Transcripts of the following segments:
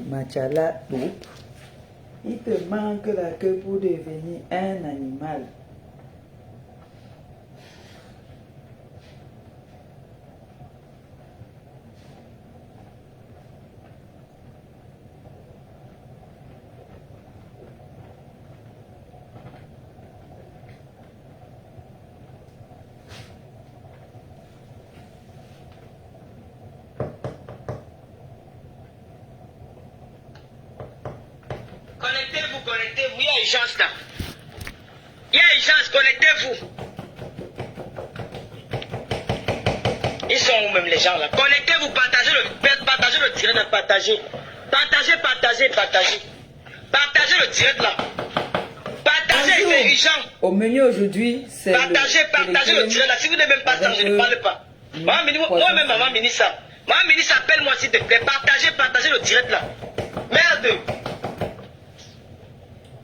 Machala Group. Il te manque la queue pour devenir un animal. Connectez-vous, il y a urgence là. Il y a urgence, connectez-vous. Ils sont où même les gens là? Connectez-vous, partagez le direct, partagez. Partagez le direct là. Partagez, c'est urgent. Au menu aujourd'hui, c'est partagez le direct là. Si vous n'avez même pas ça, je ne parle pas. Moi-même, maman ministre, appelle-moi s'il te plaît. Partagez le direct là. Merde.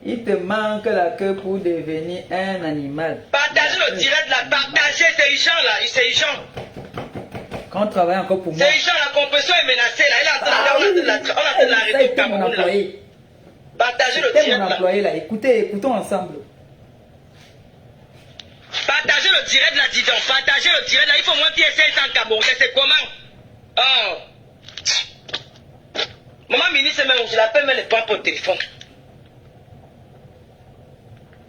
Il te manque la queue pour devenir un animal. Partagez le direct là, partagez, c'est urgent là, c'est urgent. Quand on travaille encore pour moi. C'est urgent, la compression est menacée là, on est en train de l'arrêter au Cameroun là. Partagez le direct mon employé là, écoutons ensemble. Partagez le direct là, dis donc, partagez le direct là, il faut monter 500 Camerounais, c'est comment? Oh. Maman ministre, même, je l'appelle, mais elle ne prend pas au téléphone.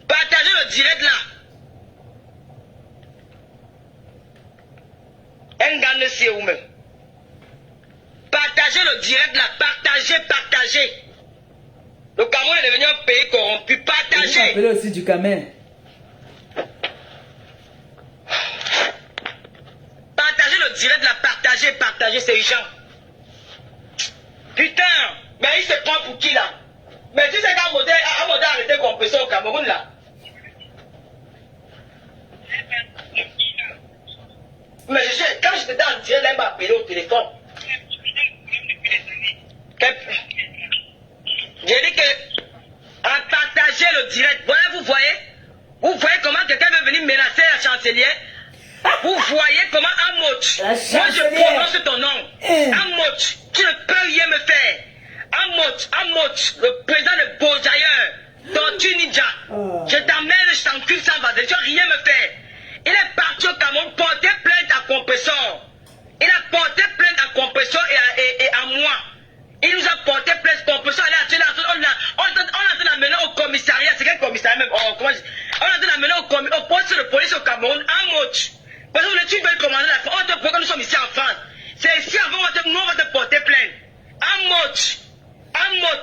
Partagez le direct là. Un gars ne sait où même. Partagez le direct là. Partagez. Le Cameroun est devenu un pays corrompu. Partagez. Vous appelez aussi du Cameroun. Partagez le direct là. Partagez, c'est urgent. Putain, mais il se prend pour qui là? Mais tu sais qu'un modèle a arrêté compression au Cameroun là. Mais quand j'étais en direct, là, il m'a appelé au téléphone. J'ai dit que à partager le direct. Voilà, vous voyez comment quelqu'un veut venir menacer la chancelière. Vous voyez comment Amoch, moi je prononce ton nom. Amoch, tu ne peux rien me faire. Amoch, le président de Beaujailleur, Tortue Ninja. Je t'emmène, je t'encule sans base, tu ne peux rien me faire. Il est parti au Cameroun porter plainte à Compressor. Il a porté plainte à Compressor et à moi. Il nous a porté plainte Compressor. On a en train d'amener au commissariat. C'est quel commissariat même? On a en train d'amener au poste de police au Cameroun. Amoch. Parce que tu veux commander la France. Pourquoi nous sommes ici en France? C'est ici avant nous on va te porter plainte. Amoch,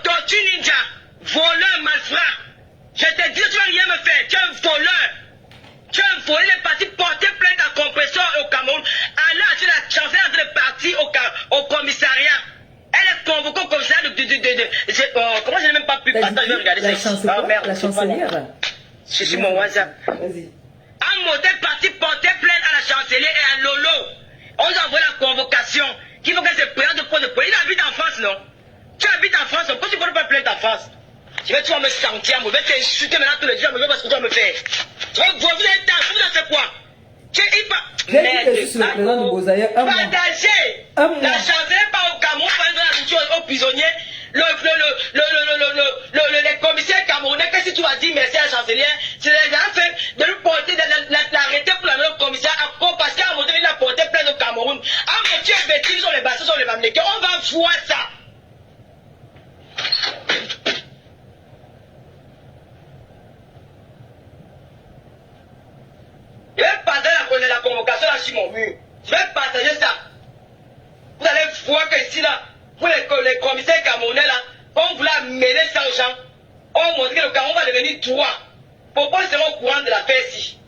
Tortue Ninja, voleur, malfrat. Je te dis, tu vas rien me faire. Tu es un voleur. Tu es un voleur. Il est parti porter plainte à Compressor au Cameroun. Allah, tu l'as chancé de partir au commissariat. Elle est convoquée au commissariat comment je n'ai même pas pu partager, je vais regarder ça. La chancelière. Je suis mon WhatsApp. Vas-y. Un modèle parti porter plainte à la chancelière et à Lolo. On nous a envoyé la convocation. Qu'il faut qu'elle se présente au poste de police. Il habite en France, non? Tu habites en France, pourquoi tu ne peux pas plainte en France? Tu vas me sentir, je vais t'insulter maintenant tous les jours, je vais voir ce que tu vas me faire. Tu vas vous avez fait quoi? Je suis le président de Beaujailleur. Partagez. La chancelière part au Cameroun, aux prisonniers. Les commissaires camerounais, qu'est-ce que tu vas dire merci à la chancelière? C'est les gens fait de nous porter, l'arrêter pour la même commissaire à quoi? Parce qu'à un moment donné, il a porté plainte au Cameroun. Ah, mais tu es bêtise sur les bassins, sur les mamlékés. On va voir ça. Je vais partager la convocation là sur mon mur. Je vais partager ça. Vous allez voir que ici là, pour les commissaires camerounais là, on voulait mener ça aux gens. On montrait que le Cameroun va devenir droit. Pourquoi ils seront au courant de l'affaire ici?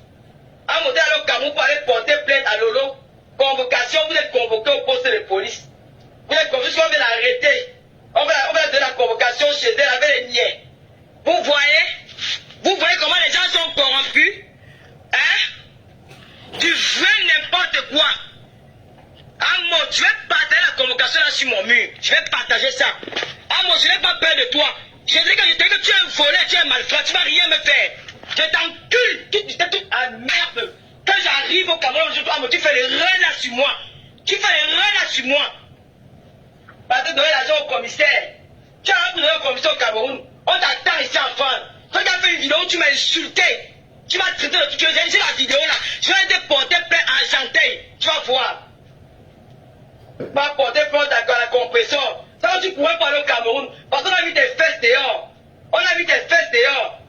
À monter à le Cameroun pour aller porter plainte à Lolo. Convocation, vous êtes convoqué au poste de police. Vous êtes convoqué, on va l'arrêter. On va donner la convocation chez elle avec les niais. Vous voyez comment les gens sont corrompus? Hein? Tu veux n'importe quoi. Amo, je vais partager la convocation là sur mon mur. Je vais partager ça. Amo, je n'ai pas peur de toi. Je dis que tu es un voleur, tu es un malfrat, tu ne vas rien me faire. Je t'encule. Ah merde. Quand j'arrive au Cameroun, tu fais les relais sur moi. Tu fais les relais sur moi. Parce que donner l'argent au commissaire. Tu as appris la commission au Cameroun. On t'attend ici en France. Quand tu as fait une vidéo où tu m'as insulté, tu m'as traité de tout. J'ai la vidéo là. Je vais te porter plainte à Argenteuil. Tu vas voir. Tu vas porter plainte à la compression. Ça, tu pourrais parler au Cameroun. Parce qu'on a mis tes fesses dehors. On a mis tes fesses dehors.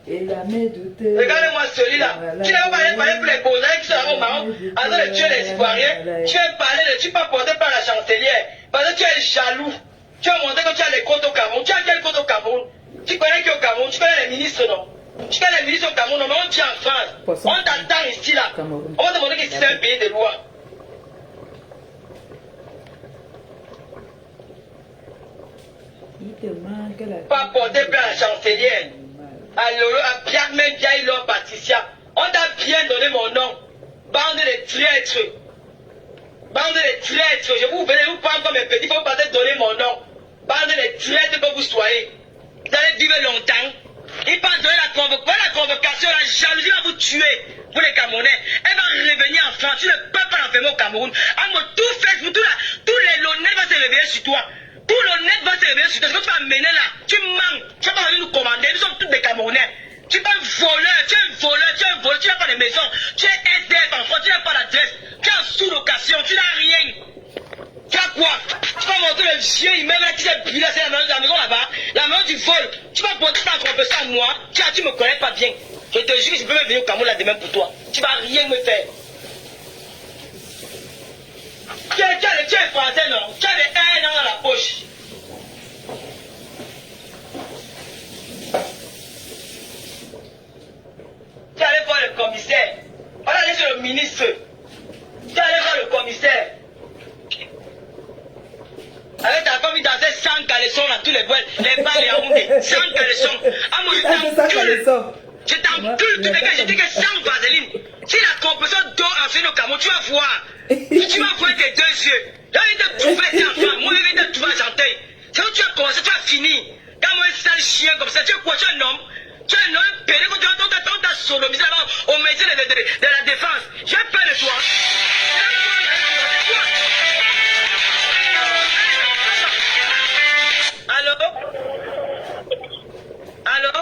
Et la douter. Regardez-moi celui-là. Tu n'as pas parlé pour les Bozars qui sont au Maroc. En train de tuer les Ivoiriens. Tu vas parler de. Tu vas porter par la chancelière. Parce que tu es jaloux. Tu as montré que tu as les comptes au Cameroun. Tu as quel compte au Cameroun? Tu connais qui au Cameroun? Tu connais les ministres, non? Tu connais les ministres au Cameroun, non? Mais on tient en France. On t'attend ici, là. On va te montrer que c'est un pays de loi. Pas porter par la chancelière. Alors, à bien même bien, il a Patricia. On t'a bien donné mon nom. Bande de traîtres. Bande de traîtres. Je vous venez vous prendre comme un petit, il faut pas te donner mon nom. Bande de traîtres que vous soyez. Vous allez vivre longtemps. Il va donner la convocation, la jalousie va vous tuer. Vous les Camerounais. Elle va revenir en France. Tu ne peux pas l'enfermer au Cameroun. Tout Facebook, tous les honnêtes vont se réveiller sur toi. Tout l'honnête va se réveiller sur toi. Ce que tu vas mener là, tu manques. Tu vas pas venir nous commander. Nous sommes tous des Camerounais. Tu es un voleur, tu es un voleur, tu n'as pas de maison. Tu es SDF en France, tu n'as pas d'adresse. Tu es en sous-location, tu n'as rien. Tu as quoi? Tu vas montrer le chien immeuble là qui s'est brûlé, c'est la maison là-bas. La maison du vol. Tu vas porter ça en compensant à moi. Tu me connais pas bien. Je te jure que je peux même venir au Cameroun là demain pour toi. Tu vas rien me faire. Tu es français, non? Tu as des haines dans la poche. Tu es allé voir le commissaire. On est allé sur le ministre. Tu es allé voir le commissaire. Avec ta femme, il dansait sans caleçon là, tous les boîtes, les balles et Yaoundé. Sans caleçon. Ah, moi, je t'encule. Tu dis que sans vaseline. Si la compression d'eau enseigne au Cameroun, tu vas voir. Tu vas voir tes deux yeux. Là, il t'a trouvé tes enfants. Moi, il t'a trouvé à Argenteuil. C'est où tu as commencé, tu as fini. Quand moi, un sale chien comme ça, tu es quoi? Tu es un homme? Tu es un homme pédé, quand tu as sodomisé là-bas au métier de la défense. J'ai peur de toi. Allô?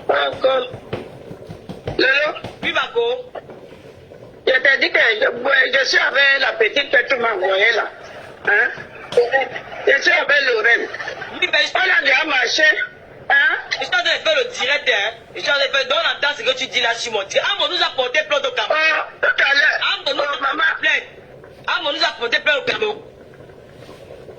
Encore. Lolo? Oui, Bako. Je t'ai dit que je suis avec la petite que tu m'as envoyée là. Hein? Je suis avec Lorraine. Oui, mais on a déjà marché. Hein? Je suis en train de faire le direct, hein? Je suis en train de faire, dans la ce que tu dis là sur mon direct. Amon nous a porté plainte au Cameroun. Tout à l'heure. Amon nous a porté plainte. Amon nous a porté plainte au Cameroun.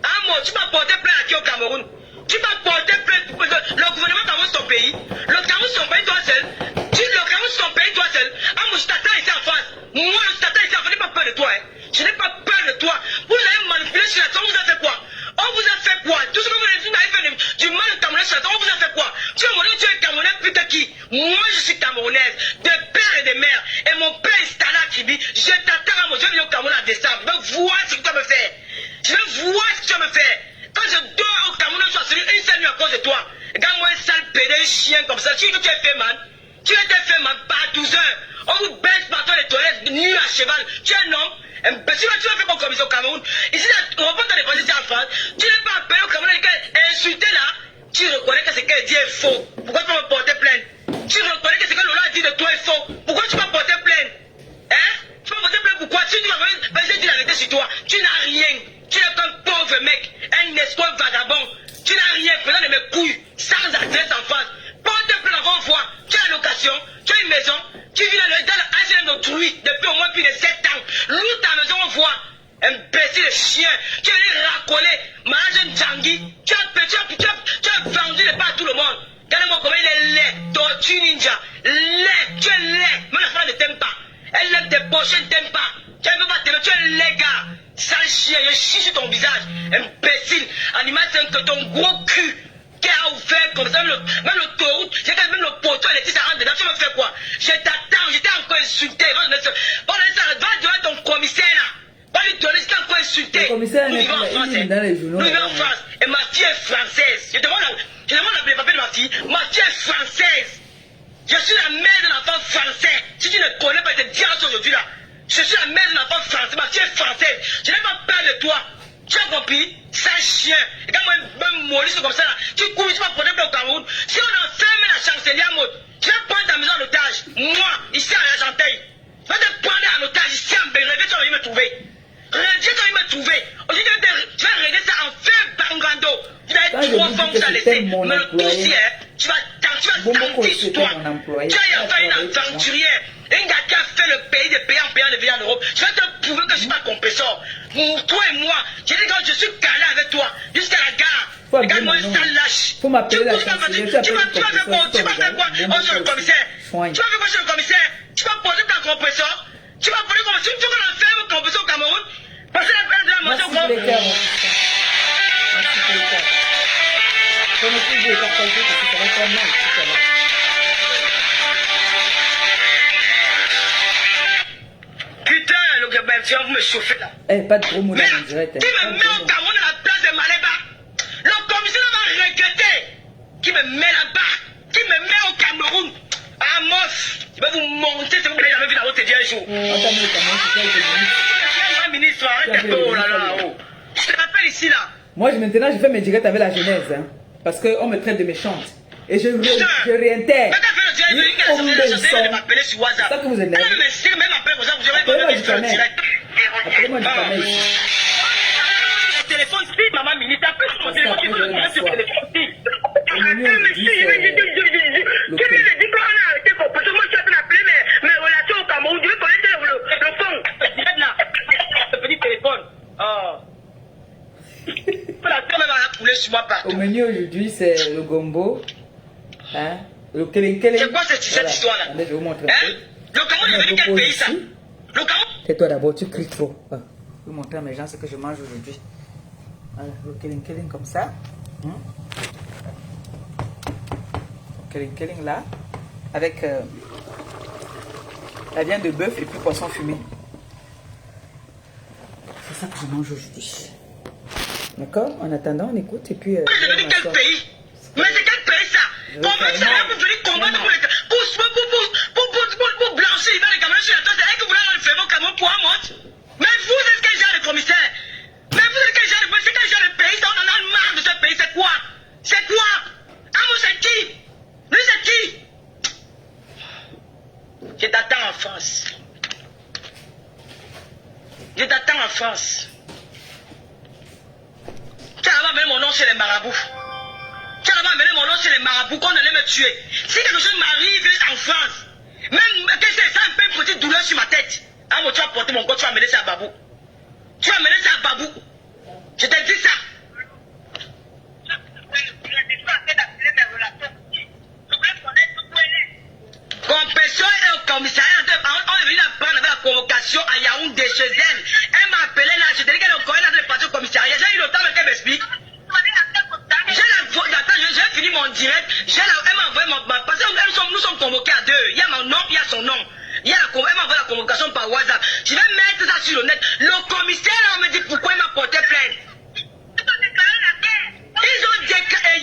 Amon, tu m'as porté plainte à qui au Cameroun? Tu m'as porté plainte pour que le gouvernement Cameroun son pays. Le Cameroun son pays toi seul. Le Cameroun son pays toi seul. Amon, je t'attends ici en face. Moi, je t'attends ici en face. Je n'ai pas peur de toi, hein? Je n'ai pas peur de toi. Vous avez manipulé sur la terre, on vous a fait quoi? On vous a fait quoi? Tout ce que vous avez fait du mal au Camerounais sur la terre, on vous a fait quoi? Tu es Camerounais, tu es Camerounais plus que qui? Moi, je suis Camerounaise, de père et de mère. Et mon père est Stala Kibi. Je t'attends à moi. Je vais venir au Cameroun en décembre. Je vais voir ce que tu vas me faire. Je vais voir ce que tu vas me faire. Quand je dors au Cameroun, je suis une seule nuit à cause de toi. Regarde-moi un sale pédé, un chien comme ça. Tu dis que tu es fait, man. Tu es fait, man, par 12 heures. On vous baisse partout les toilettes, nu à cheval. Tu es un homme. Tu vas faire comme commission au Cameroun. Ici, on va pas te déposer ici en France. Tu n'es pas appelé au Cameroun et insulté là. Tu reconnais que ce qu'elle dit est faux. Pourquoi tu vas me porter plainte? Tu reconnais que ce que Lola a dit de toi est faux. Pourquoi tu vas porter plainte? Hein? Tu vas porter plainte pourquoi? Si tu vas dire la vérité sur toi, tu n'as rien. Tu n'es qu'un pauvre mec, un escroc vagabond. Tu n'as rien, faisant de mes couilles, sans adresse en face. Porte plainte avant fois. Tu as une location, tu as une maison, tu vis dans le HLM d'autrui depuis au moins plus de 7 ans. Loue ta maison, on voit. Imbécile de chien, tu es venu racoler, Mahajan Djangui, tu as vendu le pas à tout le monde. Regardez-moi comment il est laid, tortue ninja, laid, tu es laid, même la femme ne t'aime pas. Elle lève tes poches, elle ne t'aime pas. Tu ne peux pas t'aimer, tu es laid gars, sale chien, je chie sur ton visage, imbécile, animal c'est que ton gros cul qui a ouvert comme ça, même l'autoroute, j'ai quand même le poteau, les petits ça rentre dedans, tu me fais quoi? Je t'attends, j'étais encore insulté, va donner ton commissaire là. Va lui donner, c'était encore insulté. Nous vivons en France. Nous vivons en France. Et ma fille est française. Je demande les papiers de ma fille. Ma fille est française. Je suis la mère d'un enfant français. Si tu ne connais pas, je te dirai aujourd'hui là. Je suis la mère d'un enfant français. Ma fille est française. Je n'ai pas peur de toi. Tu as compris? C'est un chien. Et quand moi, me mollis comme ça, là, tu cours, tu vas porter au Cameroun. Si on enferme la chancelière mode, je vais prendre ta maison en otage. Moi, ici à l'Argenteuil. Je vais te prendre en otage ici en Bérévé, tu vas venir me trouver. Dieu doit me trouver. Aujourd'hui, je vais régler ça en feu Bangando. Tu vas être 3 fois que ça laissé. Mais le tout si, tu vas sentir toi. Tu as fait une aventurière. Un gars qui a fait le pays des pays en payant de vie en Europe. Je vais te prouver que je suis pas compresseur. Toi et moi, j'ai dit quand je suis calé avec toi jusqu'à la gare. Regarde-moi ça lâche. Faut m'appeler la chancelière. Tu vas faire quoi? Tu vas faire quoi? Oh, sur le commissaire. Tu vas faire quoi sur le commissaire? Tu vas poser ta compresseur. Tu vas poser comme si tu veux qu'on enferme le compresseur au Cameroun. Parce que la peine de la maison au Cameroun. Putain, le gars, tu vas me chauffer là. Eh, pas de gros mots là, on dirait. Qui me met au Cameroun à la place de Maléba? Le commissaire va regretter. Qui me met là-bas? Qui me met au Cameroun? Ah, mof! Je vais vous monter, c'est vous que vous avez vu la route un jour. Ministre, arrête un peu, oh là là, oh. Je te rappelle ici là. Moi, maintenant, je fais mes directs avec la Genèse, hein, parce qu'on me traite de méchante. Et je réintègre. C'est ça que vous êtes là. Appelez-moi du Cameroun. Appelez-moi du Cameroun ici. Téléphone speed, maman ministre. Appelle sur mon téléphone, tu veux le téléphone speed. Quel est le diplôme là? Arrêtez quoi? Parce que moi, je suis en train d'appeler mes relations au Cameroun. Je veux connaître le fond. Direct là. Le petit téléphone. Oh. La terre va couler sur moi partout. Au menu aujourd'hui, c'est le gombo. Hein? Le keleng-keleng. C'est quoi cette histoire là? Je vais vous montrer. Hein? Le Cameroun est devenu quel pays ça? Le Cameroun? Tais-toi d'abord, tu cries trop. Je vais vous montrer à mes gens ce que je mange aujourd'hui. Voilà, le keleng-keleng comme ça. Keleng-keleng là. Avec la viande de bœuf et puis poisson fumé. C'est ça que je mange aujourd'hui. D'accord? En attendant, on écoute et puis... C'est devenu quel pays? Mais c'est quel pays ça? Comment ça va vous venir combattre pour blanchir les Camerounais sur la toile? C'est que vous voulez enfermer au Cameroun pour un mot? Mais vous êtes quel genre de commissaire? Mais vous êtes quel genre de pays? C'est quel genre de pays? On en a marre de ce pays. C'est quoi? C'est quoi? Amo, c'est qui? Lui, c'est qui? Je t'attends en France. Je t'attends en France. Tu vas amener mon nom chez les marabouts. Tu vas amener mon nom chez les marabouts qu'on allait me tuer. Si quelque chose m'arrive en France, même que c'est ça un peu une petite douleur sur ma tête, ah, tu vas porter mon corps, tu vas amener ça à Babou. Tu vas amener ça à Babou. Je te dis ça. Compétition et au commissariat, on est venu la prendre avec la convocation à Yaoundé chez elle. Elle m'a appelé là, je te dis qu'elle est au commissariat, elle est partie au commissariat. J'ai eu le temps qu'elle m'explique. J'ai fini mon direct, elle m'a envoyé mon... Parce que nous sommes convoqués à deux. Il y a mon nom, il y a son nom. Elle m'a envoyé la convocation par WhatsApp. Je vais mettre ça sur le net. Le commissaire là, on me dit pourquoi il m'a porté plainte. Ils ont déclaré.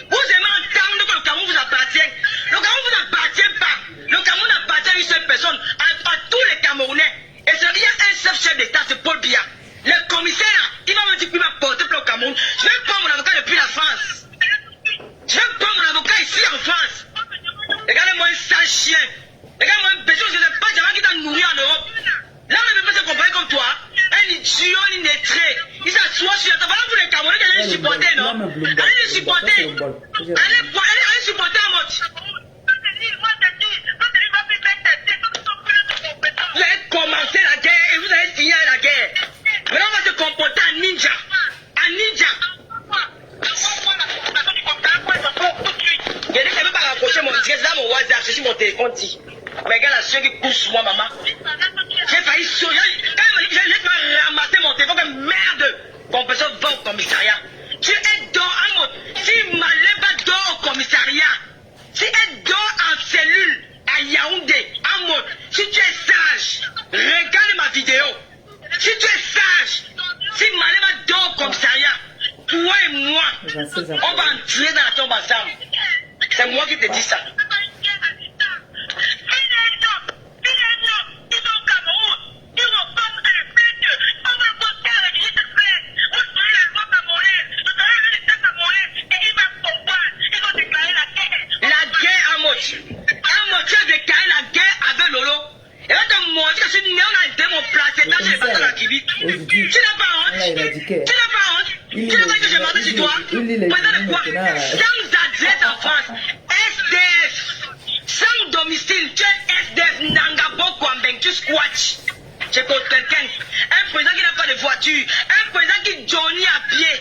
Vous aimez entendre que le Cameroun vous appartient. Le Cameroun ne vous appartient pas. Le Cameroun appartient à une seule personne, à tous les Camerounais. Et il y a un seul chef d'État, c'est Paul Biya. Le commissaire, il va me dire qu'il m'a porté plainte au Cameroun. Je vais prendre mon avocat depuis la France. Je vais prendre mon avocat ici en France. Regardez-moi un sale chien. Regarde-moi un béton, je ne sais pas, j'aimerais qu'il t'a nourri en Europe. Là, on ne peut pas se comparer comme toi. Un idiot, un illettré. Il s'assoit sur la table. Voilà, vous les Camerounais, allez les supporter, non? Allez les supporter. Allez supporter à mot. Vous avez commencé la guerre et vous avez fini la guerre. Maintenant, on va se comporter en ninja. En ninja. Je dis que je ne peux pas rapprocher mon direct dans mon WhatsApp, je suis mon téléphone dit. Mais regarde la soeur qui couche sur moi, maman. J'ai failli sourire. Quand j'ai failli ramasser mon téléphone comme merde. Bon, personne va au commissariat. Tu es dans un mot. Si Maléba dort au commissariat, si elle dort en cellule à Yaoundé, en mode, si tu es sage, regarde ma vidéo. Si tu es sage, si Maléba dort au commissariat, toi et moi, on va entrer dans la tombe ensemble. C'est moi qui te dis ça. passé à Kibi. Tu n'as pas honte. Tu n'as pas honte. Tu n'as pas que j'ai menti sur toi. Maintenant de quoi? Sans adresse en France. SDF. Sans domicile. Tu es SDF. Nangabo Kwambeng. Tu squatches. C'est contre quelqu'un. Un président qui n'a pas de voiture. Un président qui Johnny à pied.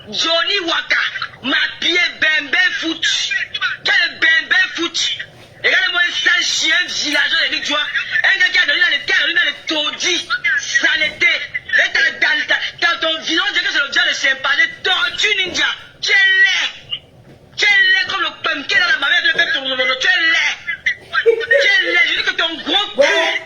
Johnny Waka. Ma pied bembe foot. Quel bembe foot. Regarde-moi un sale chien villageois de tu vois. Un gars qui a donné dans les taudis. Saleté. Dans ton village, on dirait que c'est le diable de chimpanzé. Tortue ninja. Tu es laid. Tu es laid comme le pumpkin dans la mamelle de bébé. Tu es laid. Tu es laid. Je dis que ton gros cul.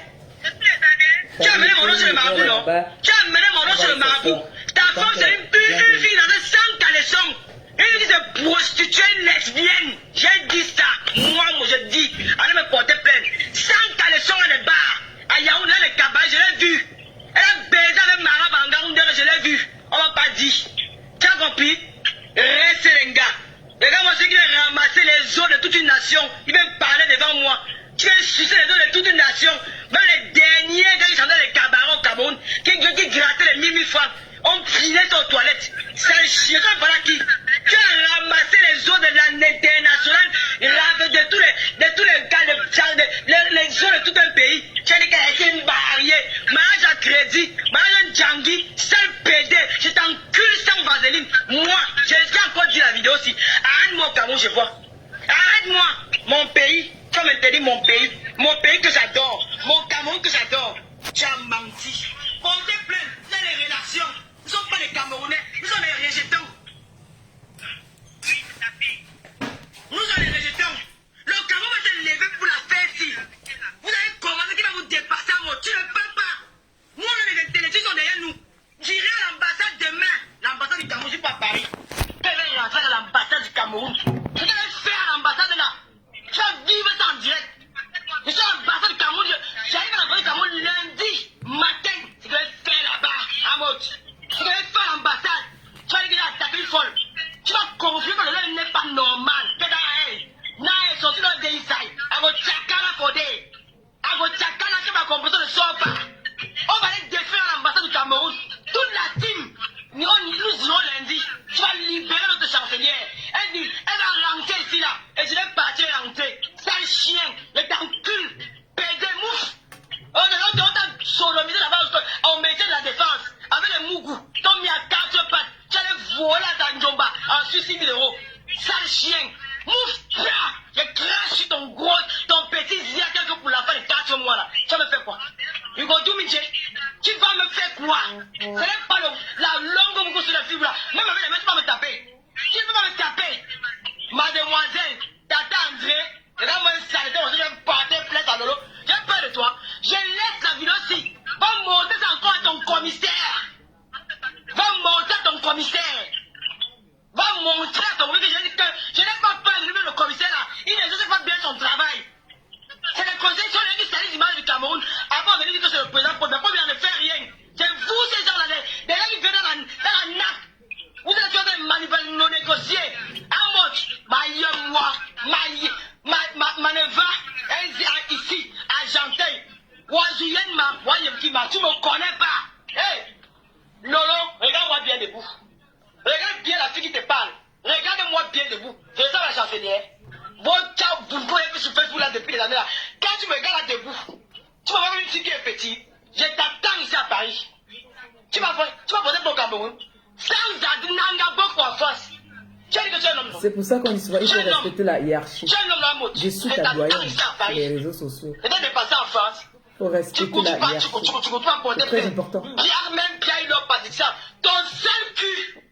Tu as amené mon nom sur le marabout, non? Tu as amené mon nom sur le marabout. Ta femme, c'est une fille dans un sang caleçon. Une fille de prostituée lesbienne. J'ai dit ça. Moi, je dis. Allez me porter plainte. Sans caleçon dans les bars. À Yaoundé, les cabarets, je l'ai vu. Elle a baisé avec Mara Bangaoundé, je l'ai vu. On m'a pas dit. Tu as compris? Reste les gars. Regarde-moi ceux qui ont ramassé les os de toute une nation. Ils viennent parler devant moi. Tu viens sucer les os de toute une nation. Même les derniers gars qui chantaient les cabarets au Cameroun, qui grattaient les 1000 francs. On filait aux toilettes. C'est un chien, voilà qui. Tu as ramassé les os de l'international, de tous les gars, les os de tout un pays. Tu as dit qu'elle était une barrière. Mariage à crédit, mariage à Djangui, seul PD. Je t'encule sans vaseline. Moi, j'ai encore dit la vidéo aussi. Arrête-moi au Cameroun, je vois. Arrête-moi, mon pays. Comme elle te dit, mon pays que j'adore. Mon Cameroun que j'adore. Tu as menti. Portez plainte, c'est les relations. Nous ne sommes pas les Camerounais, nous sommes les rejetons. Nous sommes les rejetons. Le Cameroun va se lever pour la faire ici. Vous avez commencé qui va vous dépasser à moi. Tu ne peux pas. Nous, on a les intellectuels sont derrière nous. J'irai à l'ambassade demain. L'ambassade du Cameroun, je suis pas à Paris. Quelle est rentrer à l'ambassade du Cameroun? Ce qu'elle va faire à l'ambassade là. Je vais vivre ça en direct. Je suis à l'ambassade du Cameroun. J'arrive à l'ambassade du Cameroun lundi matin. Ce que je vais faire là-bas, à Moti. Ce que je vais faire à l'ambassade. Tu vas dire que attaquer une folle. Tu vas confier que le lait n'est pas normal. Que dans elle. N'a est sorti dans le inside. À votre chakala fodé. À votre chakala qui va comprendre ne sort pas. On va aller défaire à l'ambassade du Cameroun. Toute la team. Nous irons lundi. Tu vas libérer notre chancelière. Elle dit, elle va rentrer ici là. Et je vais partir rentrer. Sale chien. Le t'encule. Pédé mouf. On t'a sodomisé là-bas. On mettait de la défense. Avec les mougous. T'as mis à 4 pattes. Tu allais voler à ta njomba. Ensuite 6 000 €. Sale chien. Mouf. Je crache sur ton gros, ton petit zia quelque pour la fin de 4 mois là. Tu vas me faire quoi? You go do me, Jay. Tu vas me faire quoi? Ce n'est pas la longue beaucoup sur la fibre là. Même avec les mains, tu vas me taper. Tu ne peux pas me taper. Mademoiselle, Tata André, regarde-moi une saleté, on se fait porter plainte à Lolo. J'ai peur de toi. Je laisse la vidéo aussi. Va monter ça encore à ton commissaire. Va monter à ton commissaire. Va montrer à ton commissaire. Je n'ai pas peur de lui, le commissaire là. Il ne sait pas bien son travail. C'est les conseils qui salissent l'image du Cameroun. Avant de venir dire que c'est le président, mais pas bien ne faire rien. C'est vous ces gens-là, les gens qui viennent dans la nappe. Vous êtes en train de manipuler, non négocier. Amoch, moi, Maneva, ici, Argenteuil. Ouazouyenma, Wayemkima, tu me connais pas. Hey, Lolo, regarde-moi bien debout. Regarde bien la fille qui te parle. Regarde-moi bien debout. C'est ça la chancelière. Bon, ciao, vous me sur Facebook là depuis les années là. Quand tu me regardes là debout, tu vas voir une fille qui est petite. Je t'attends ici à Paris. Tu vas poser ton Cameroun. Sans Nangabok en face. C'est pour ça qu'on dit souvent il faut respecter la hiérarchie. Je suis ta doyenne sur les réseaux sociaux. Il faut respecter la hiérarchie. C'est très important. Pierre, même Pierre, il n'a pas dit ça. Ton seul cul.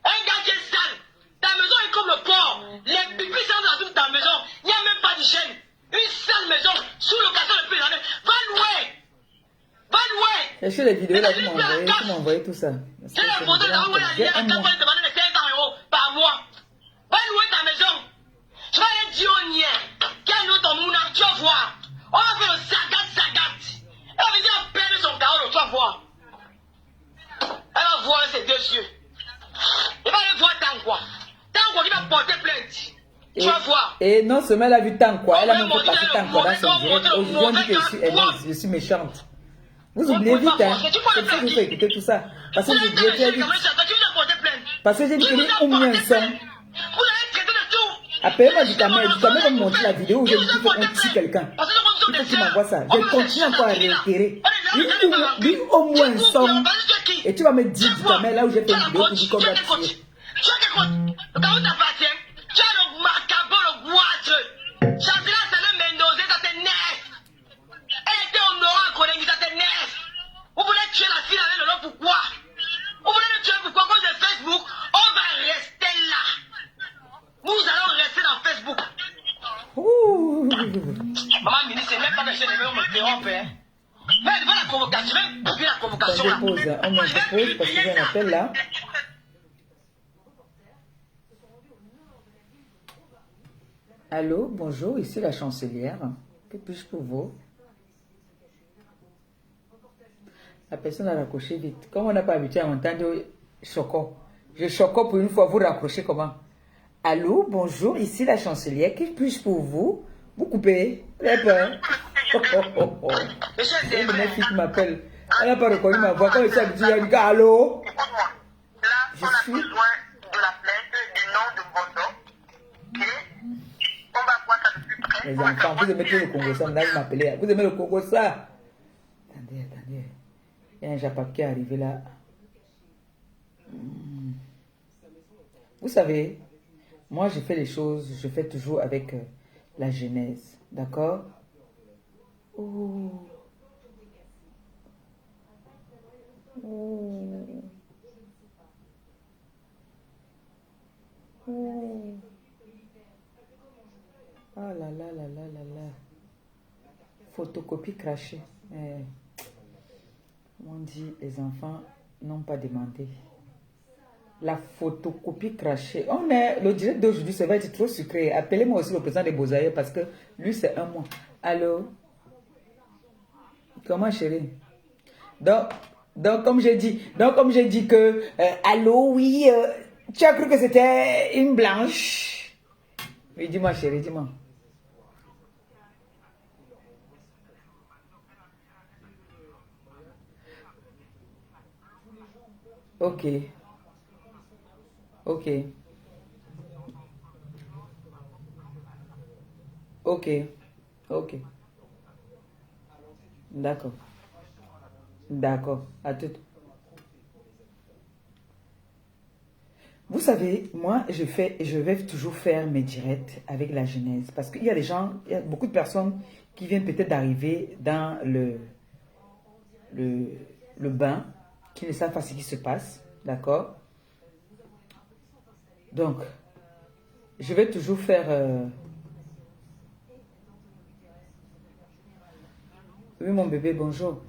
Un gars qui est sale. Ta maison est comme le port. Les pipis sont dans toute ta maison. Il n'y a même pas d'hygiène. Une sale maison sous location de plus d'années. Va louer. Va louer. Est-ce que les vidéos là, vous m'envoyez tout ça? C'est la photo de la rue, il y a un demander de 15 € par mois. Va louer ta maison. Je vais aller dire au niais. Quel autre mouna, tu vas voir. On va faire le sagat. Elle va venir perdre son carreau, tu vas voir. Elle va voir ses 2 yeux. Elle va aller voir Tangwa. Tangwa qui va porter plainte. Tu vas voir. Et non seulement elle a vu Tangwa, elle a même fait passer Tangwa dans son direct. Aujourd'hui on dit que je suis méchante. Vous oubliez vite, hein. C'est pour ça que vous faites écouter tout ça. Parce que vous oubliez très vite. Parce que j'ai dit que au moins un son. Appelle-moi du caméra va me montrer la vidéo où j'ai dit qu'il faut qu'on tue quelqu'un. Il faut qu'il m'envoie ça. Je continue encore à réitérer. Dis au moins un son. Et tu vas me dire du caméra là où j'ai fait une vidéo pour dire qu'on va tuer. Vous voulez tuer la fille avec le nom, pourquoi? Vous voulez le tuer pourquoi? Cause de Facebook, on va rester là. Nous allons rester dans Facebook. Maman ministre, c'est même pas que je ne me interrompe. Mais devant la convocation, même depuis la convocation là. On me dépose parce que j'ai un appel là. Allô, bonjour, ici la chancelière. Que puis-je pour vous? La personne a raccroché vite. Comme on n'a pas habitué à entendre Choco. Je Choco pour une fois, vous raccrochez comment? Allô, bonjour, ici la chancelière. Que puis-je pour vous? Vous coupez? Vous avez peur? C'est une de mes filles qui m'appelle. Elle n'a pas reconnu ma voix. Quand elle s'est habituée, elle dit allô? Écoute-moi. Là, on a besoin de la plainte du nom de Bondo. On va voir ça de plus près. Les enfants, vous aimez le Congo ça? Vous m'appelez. Vous aimez le Congo ça? Attendez. Il y a un Japap qui est arrivé là. Vous savez, moi je fais les choses, je fais toujours avec la genèse. D'accord? Ah là là. Photocopie crachée. On dit les enfants n'ont pas demandé. La photocopie crachée. Le direct d'aujourd'hui, ça va être trop sucré. Appelez-moi aussi le président des Beaux-Arts parce que lui, c'est un mois. Allô? Comment, chérie? Donc comme j'ai dit que... allô, oui, tu as cru que c'était une blanche? Oui, dis-moi, chérie, dis-moi. Ok. D'accord. À tout. Vous savez, moi, je vais toujours faire mes directs avec la genèse. Parce qu'il y a des gens, il y a beaucoup de personnes qui viennent peut-être d'arriver dans le bain, qui ne savent pas ce qui se passe. D'accord? Donc, je vais toujours faire... Oui, mon bébé, bonjour.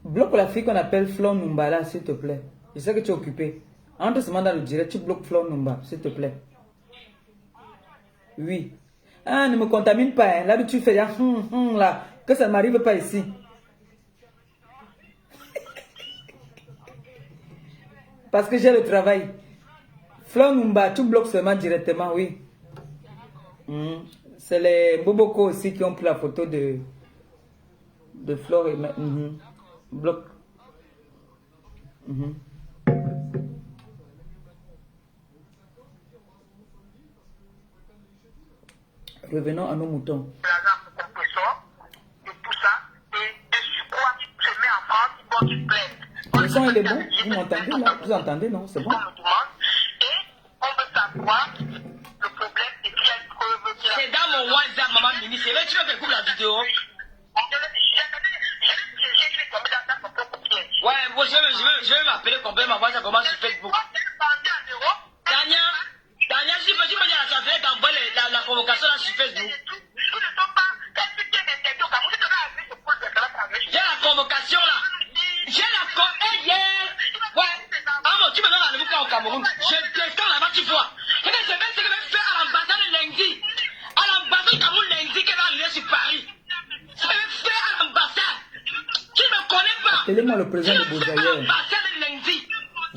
Bloque la fille qu'on appelle Flor Numbala, s'il te plaît. Je sais que tu es occupé. Entre ce moment dans le direct, tu bloques Flor Numba, s'il te plaît. Oui. Ah, ne me contamine pas. Hein. Là, tu fais là, que ça ne m'arrive pas ici. Parce que j'ai le travail. Flor Numba, tu bloques seulement directement, oui. C'est les Boboko aussi qui ont pris la photo de Flor et... Bloc. Revenons à nos moutons. Le son il est bon, vous m'entendez là? Vous entendez, non? C'est bon? Et on veut savoir le problème et quelle preuve. C'est dans mon WhatsApp, maman ministre. Tu veux que je coupe la vidéo? Ouais, moi je vais m'appeler complètement, m'envoyer ça comment sur Facebook. Dania, si tu peux dire à la chancelière d'envoyer la convocation là sur Facebook. J'ai la convocation là. J'ai la convocation hier. Ouais. Amo, tu me donnes rendez-vous quand au Cameroun. Je descends là-bas, tu vois. Je vais faire à l'ambassade lundi. À l'ambassade Cameroun lundi qui va arriver sur Paris. Je vais faire à l'ambassade. Tu ne me connais pas. Appelez-moi le président de Beaux-Arts.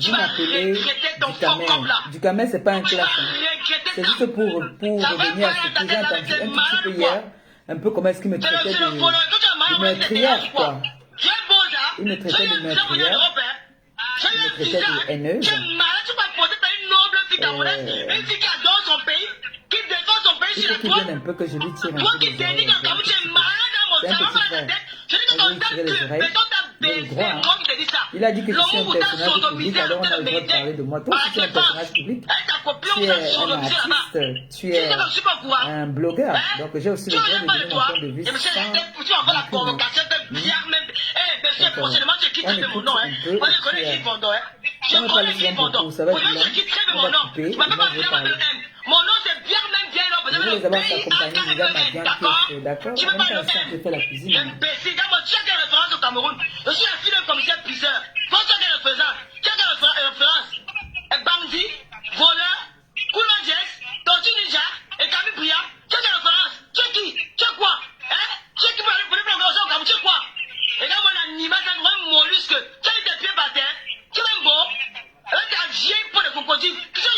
Vous m'appelez du Camer, c'est pas un clash. C'est juste pour revenir à ce que j'ai entendu un petit peu hier. Un peu comment est-ce qu'il me traitait de... de meurtrière, quoi. Tu es beau, ça. Il me traitait de meurtrière. Il me traitait de haineuse. Tu es malade, tu vas porter par une noble fille camerounaise, une fille qui adore son pays, qui défend son pays sur la toile. Il faut qu'il vienne un peu que je lui tire un toi peu qui des dénigres le Cameroun, tu es malade dans mon cerveau, dans la tête. Je dis que ton table que, mais ton table baissé, moi qui te dis ça. Il a dit que je suis un personnage public, alors on a le droit de parler de moi. Toi aussi, tu es un personnage public. Tu es un artiste, tu es un blogueur. Donc j'ai aussi le droit de donner mon point de vue sans la convocation de bien même. Eh, monsieur, prochainement, je quitte mon nom. Moi, je connais Gilles Bondon. Je connais Gilles Bondon. Vous voyez, je quitte mon nom. Je m'appelle pas Pierre M. Mon nom, c'est bien même bien. Je vais les avoir accompagnés déjà ma viande, d'accord? Tu veux pas le faire? Je fais la cuisine. Imbécile, d'abord, tu as quelle référence au Cameroun? Je suis la fille d'un commissaire pisseur. Toi, tu as quelle référence? Tu as quelle référence? Bandit, voleur, Koulon Jess, Tortue Ninja et Camille Priya. Tu as quelle référence? Tu es qui? Tu es quoi? Hein? Tu es qui pour aller faire au Cameroun? Tu es quoi? Regarde-moi l'animal, c'est un grand mollusque. Tu as eu tes pieds par terre. Tu es beau. Avec ta vieille peau de crocodile. Tu sais,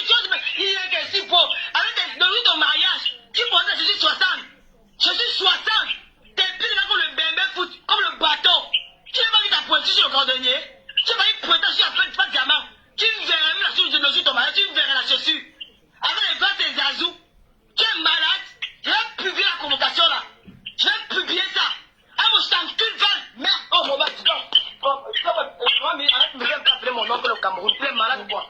il est si beau. Avec ton mariage. Tu pensais, je suis 60. Je suis 60. Tes pieds là comme le bébé foot, comme le bateau. Tu n'as pas vu ta pointure sur le cordonnier. Tu n'as pas vu pointure sur la feuille, pas de diamant. Tu verrais même la chaussure sur ton mariage, tu verrais la chaussure. Avec les verres et les azous. Tu es malade. Je vais publier la convocation là. Je vais publier ça. Ah, mon t'encule, Val. Merde. Oh, mon mec, non. Arrête de me faire appeler mon oncle au Cameroun. Tu es malade ou quoi?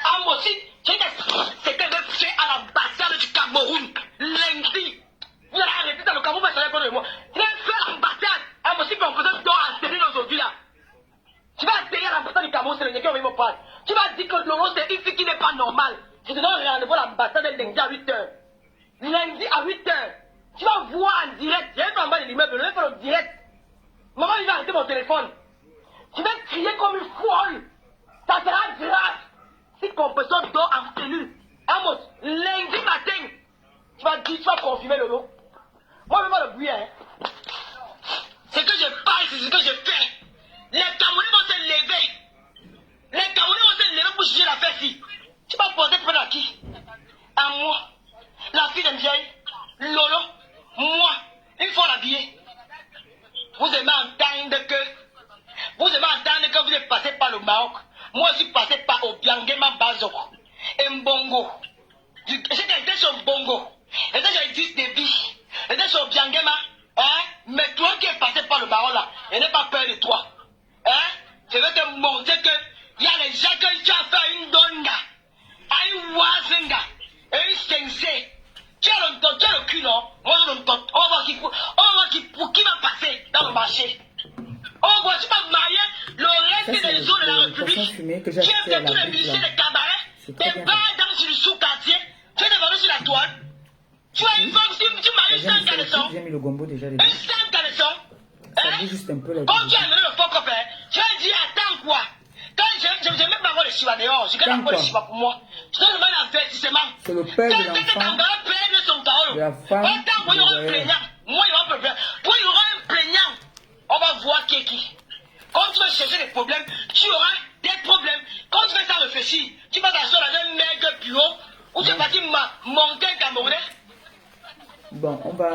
Ah, moi aussi, c'est que je fait à l'ambassade du Cameroun. Lundi. Vous allez arrêter dans le Cameroun, vous allez contre moi. Tu vas faire l'ambassade. Ah, moi aussi, on faisait un don à atterrir aujourd'hui là. Tu vas atterrir à l'ambassade du Cameroun, c'est le qui me parle. Tu vas dire que Laurent, c'est une fille qui n'est pas normale. Je te donne rendez-vous à l'ambassade lundi à 8h. Lundi à 8h. Tu vas voir en direct. Je vais faire en bas de l'immeuble, je vais faire en direct. Maman, il va arrêter mon téléphone. Tu vas crier comme une folle. Ça sera grave. Si ton personne dort en tenue. Amos, lundi matin, tu vas dire, tu vas confirmer le lot. Moi, je vais pas le bruit, hein. Ce que je parle, c'est ce que je fais. Les Camerounais vont se lever. Les Camerounais vont se lever pour juger l'affaire ici. Tu vas porter près à qui? À moi. La fille de vieille. Lolo. Moi. Il faut l'habiller. Vous aimez entendre que vous êtes passé par le Maroc. Moi, je suis passé par Obiangema Bazoko. Et Mbongo. J'étais sur Mbongo. J'étais sur 10 débits. J'étais sur Obiangema. Hein? Mais toi qui es passé par le Maroc là, je n'ai pas peur de toi. Hein? Je vais te montrer que il y a les gens que tu as fait une donga, une wazenga, une sensei. Tu as le cul, non? Moi, je le tente. On va voir qui va passer dans le marché. On voit, tu vas marier le reste des zones de la République. Tu as fait tous les musiciens de cabaret, des bars dans le sous-quartier. Tu es devenu sur la toile. Tu as une femme, tu maries sans caleçon. J'ai mis le gombo déjà. Un sans caleçon. Ça dit juste un peu la comme tu as amené le faux copain, tu as dit attends quoi? Quand je n'ai même pas voir le chiva dehors, je ne pas le chiva pour moi. Je te demande un avertissement. C'est le père de l'enfant. De la femme. Moi, il y aura un plaignant. Moi, il y aura un plaignant. Moi, il y aura un plaignant. On va voir qui est qui. Quand tu vas chercher des problèmes, tu auras des problèmes. Quand tu vas t'en réfléchir, tu vas t'asseoir dans un maigre bureau où tu es parti monter un Camerounais. Bon, on va.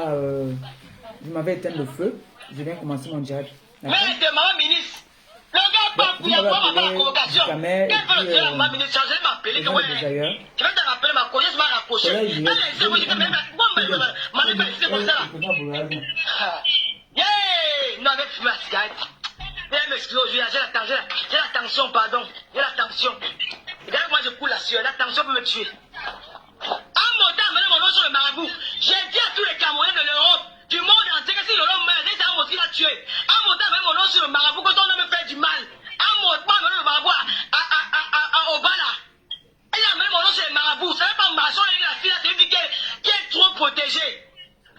Vous m'avez éteint le feu. Je viens commencer mon direct. Mais de maman ministre. Le gars pas il y a pas ma convocation. Quel veut le dire à ma ministre? Je vais m'appeler. Tu vas te rappeler ma connaissance, m'a rapproché. Elle est c'est moi qui te mets. Moi, ma c'est comme ça là. Yeah! Non, avec ma cigarette. Viens m'excuser aujourd'hui, j'ai la tension, pardon. J'ai la tension. Regarde, moi je coule la sueur, la tension peut me tuer. En montant, amener mon nom sur le marabout. J'ai dit à tous les Camerounais de l'Europe, du monde entier, que si l'Europe meurt, c'est un mot qui l'a tué. En montant, amener mon nom sur le marabout, quand on me fait du mal. En montant, amener le marabout à Obala. Il a amené mon nom sur le marabout. Ça n'est pas marchand, la fille, c'est une fille qui est trop protégée.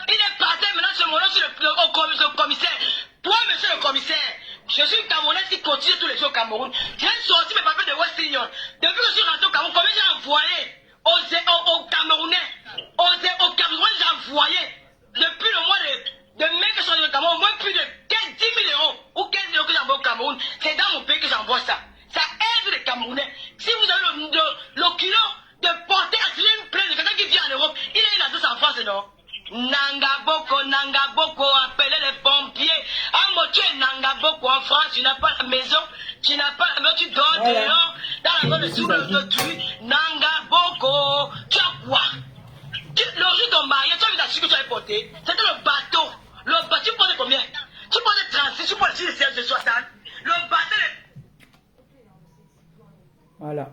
Il est parti maintenant sur mon nom sur le commissaire. Toi, monsieur le commissaire, je suis Camerounais qui continue tous les jours au Cameroun. J'ai sorti mes papiers de West Union. Depuis que je suis rentré au Cameroun, combien j'ai envoyé aux Camerounais? Aux Camerounais, j'ai envoyé depuis le mois de mai que je suis rentré au Cameroun, au moins plus de 10 000 euros ou 15 000 euros que j'envoie au Cameroun. C'est dans mon pays que j'envoie ça. Ça aide les Camerounais. Si vous avez le kilo de porter à tirer une plainte de quelqu'un qui vit en Europe, il est là en France, non? Nangaboko, Nangaboko, appelez les pompiers. Amo, tu es Nangaboko en France, tu n'as pas la maison, tu n'as pas la maison, tu dors dehors, dans la zone de sous d'autrui. Nangaboko, tu as quoi? Le jour de ton mariage, tu as vu la suite que tu avais portée? C'était le bateau. Le bateau, tu portais combien? Tu portais 36, tu portais 6 de 60. Le bateau, voilà.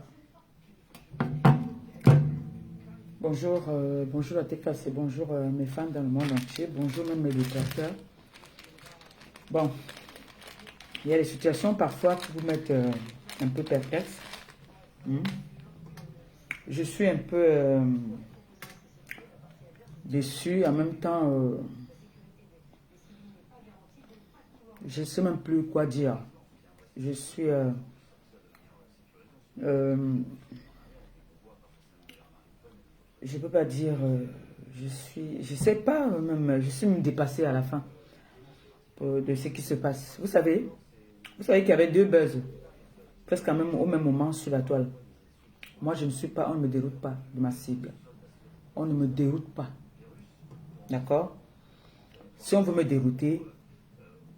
Bonjour, bonjour à tes classes et bonjour mes fans dans le monde entier. Bonjour même mes détracteurs. Bon, il y a des situations parfois qui vous mettent un peu perplexe. Je suis un peu déçu. En même temps, je ne sais même plus quoi dire. Je suis... je peux pas dire, je sais pas même, je suis même dépassé à la fin de ce qui se passe. Vous savez qu'il y avait 2 buzz, presque au même moment sur la toile. Moi, je ne suis pas, on ne me déroute pas de ma cible. On ne me déroute pas. D'accord? Si on veut me dérouter,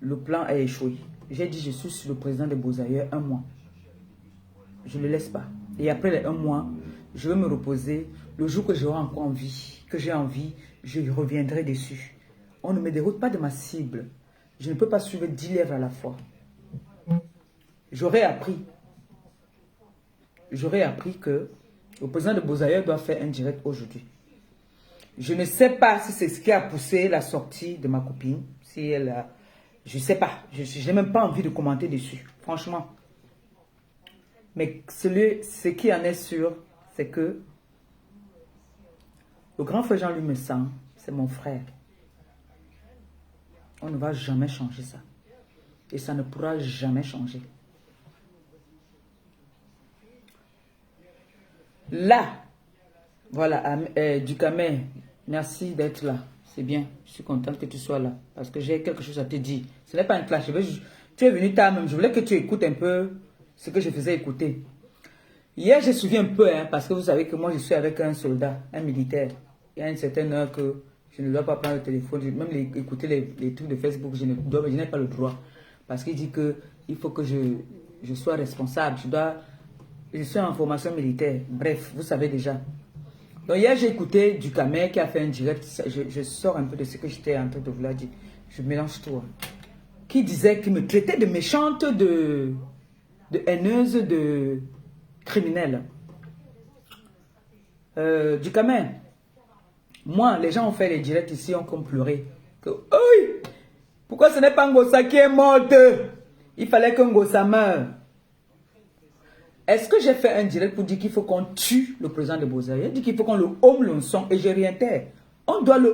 le plan a échoué. J'ai dit, je suis sur le président de Beausailleurs 1 mois. Je ne le laisse pas. Et après les 1 mois, je vais me reposer. Le jour que j'aurai encore envie, je reviendrai dessus. On ne me déroute pas de ma cible. Je ne peux pas suivre 10 lèvres à la fois. J'aurais appris que le président de Beausailleurs doit faire un direct aujourd'hui. Je ne sais pas si c'est ce qui a poussé la sortie de ma copine. Si elle a... Je ne sais pas. Je n'ai même pas envie de commenter dessus. Franchement. Mais ce qui en est sûr, c'est que le grand frère Jean-Louis Messan, c'est mon frère. On ne va jamais changer ça. Et ça ne pourra jamais changer. Là, voilà, Ducamé, merci d'être là. C'est bien, je suis contente que tu sois là. Parce que j'ai quelque chose à te dire. Ce n'est pas un clash. Tu es venu tard même. Je voulais que tu écoutes un peu ce que je faisais écouter. Hier, je me souviens un peu, parce que vous savez que moi, je suis avec un soldat, un militaire. Il y a une certaine heure que je ne dois pas prendre le téléphone, même écouter les trucs de Facebook, je n'ai pas le droit. Parce qu'il dit qu'il faut que je sois responsable. Je suis en formation militaire. Bref, vous savez déjà. Donc hier, j'ai écouté Ducamé qui a fait un direct. Je sors un peu de ce que j'étais en train de vouloir dire. Je mélange tout. Qui disait, qui me traitait de méchante, de haineuse, de criminelle. Ducamé, moi, les gens ont fait les directs ici, ont comme pleuré. Que, oui, pourquoi ce n'est pas Ngossa qui est morte? Il fallait que Ngossa meure. Est-ce que j'ai fait un direct pour dire qu'il faut qu'on tue le président de Beausailleurs? Il dit qu'il faut qu'on le homme l'onçon et j'ai rien fait. On doit lui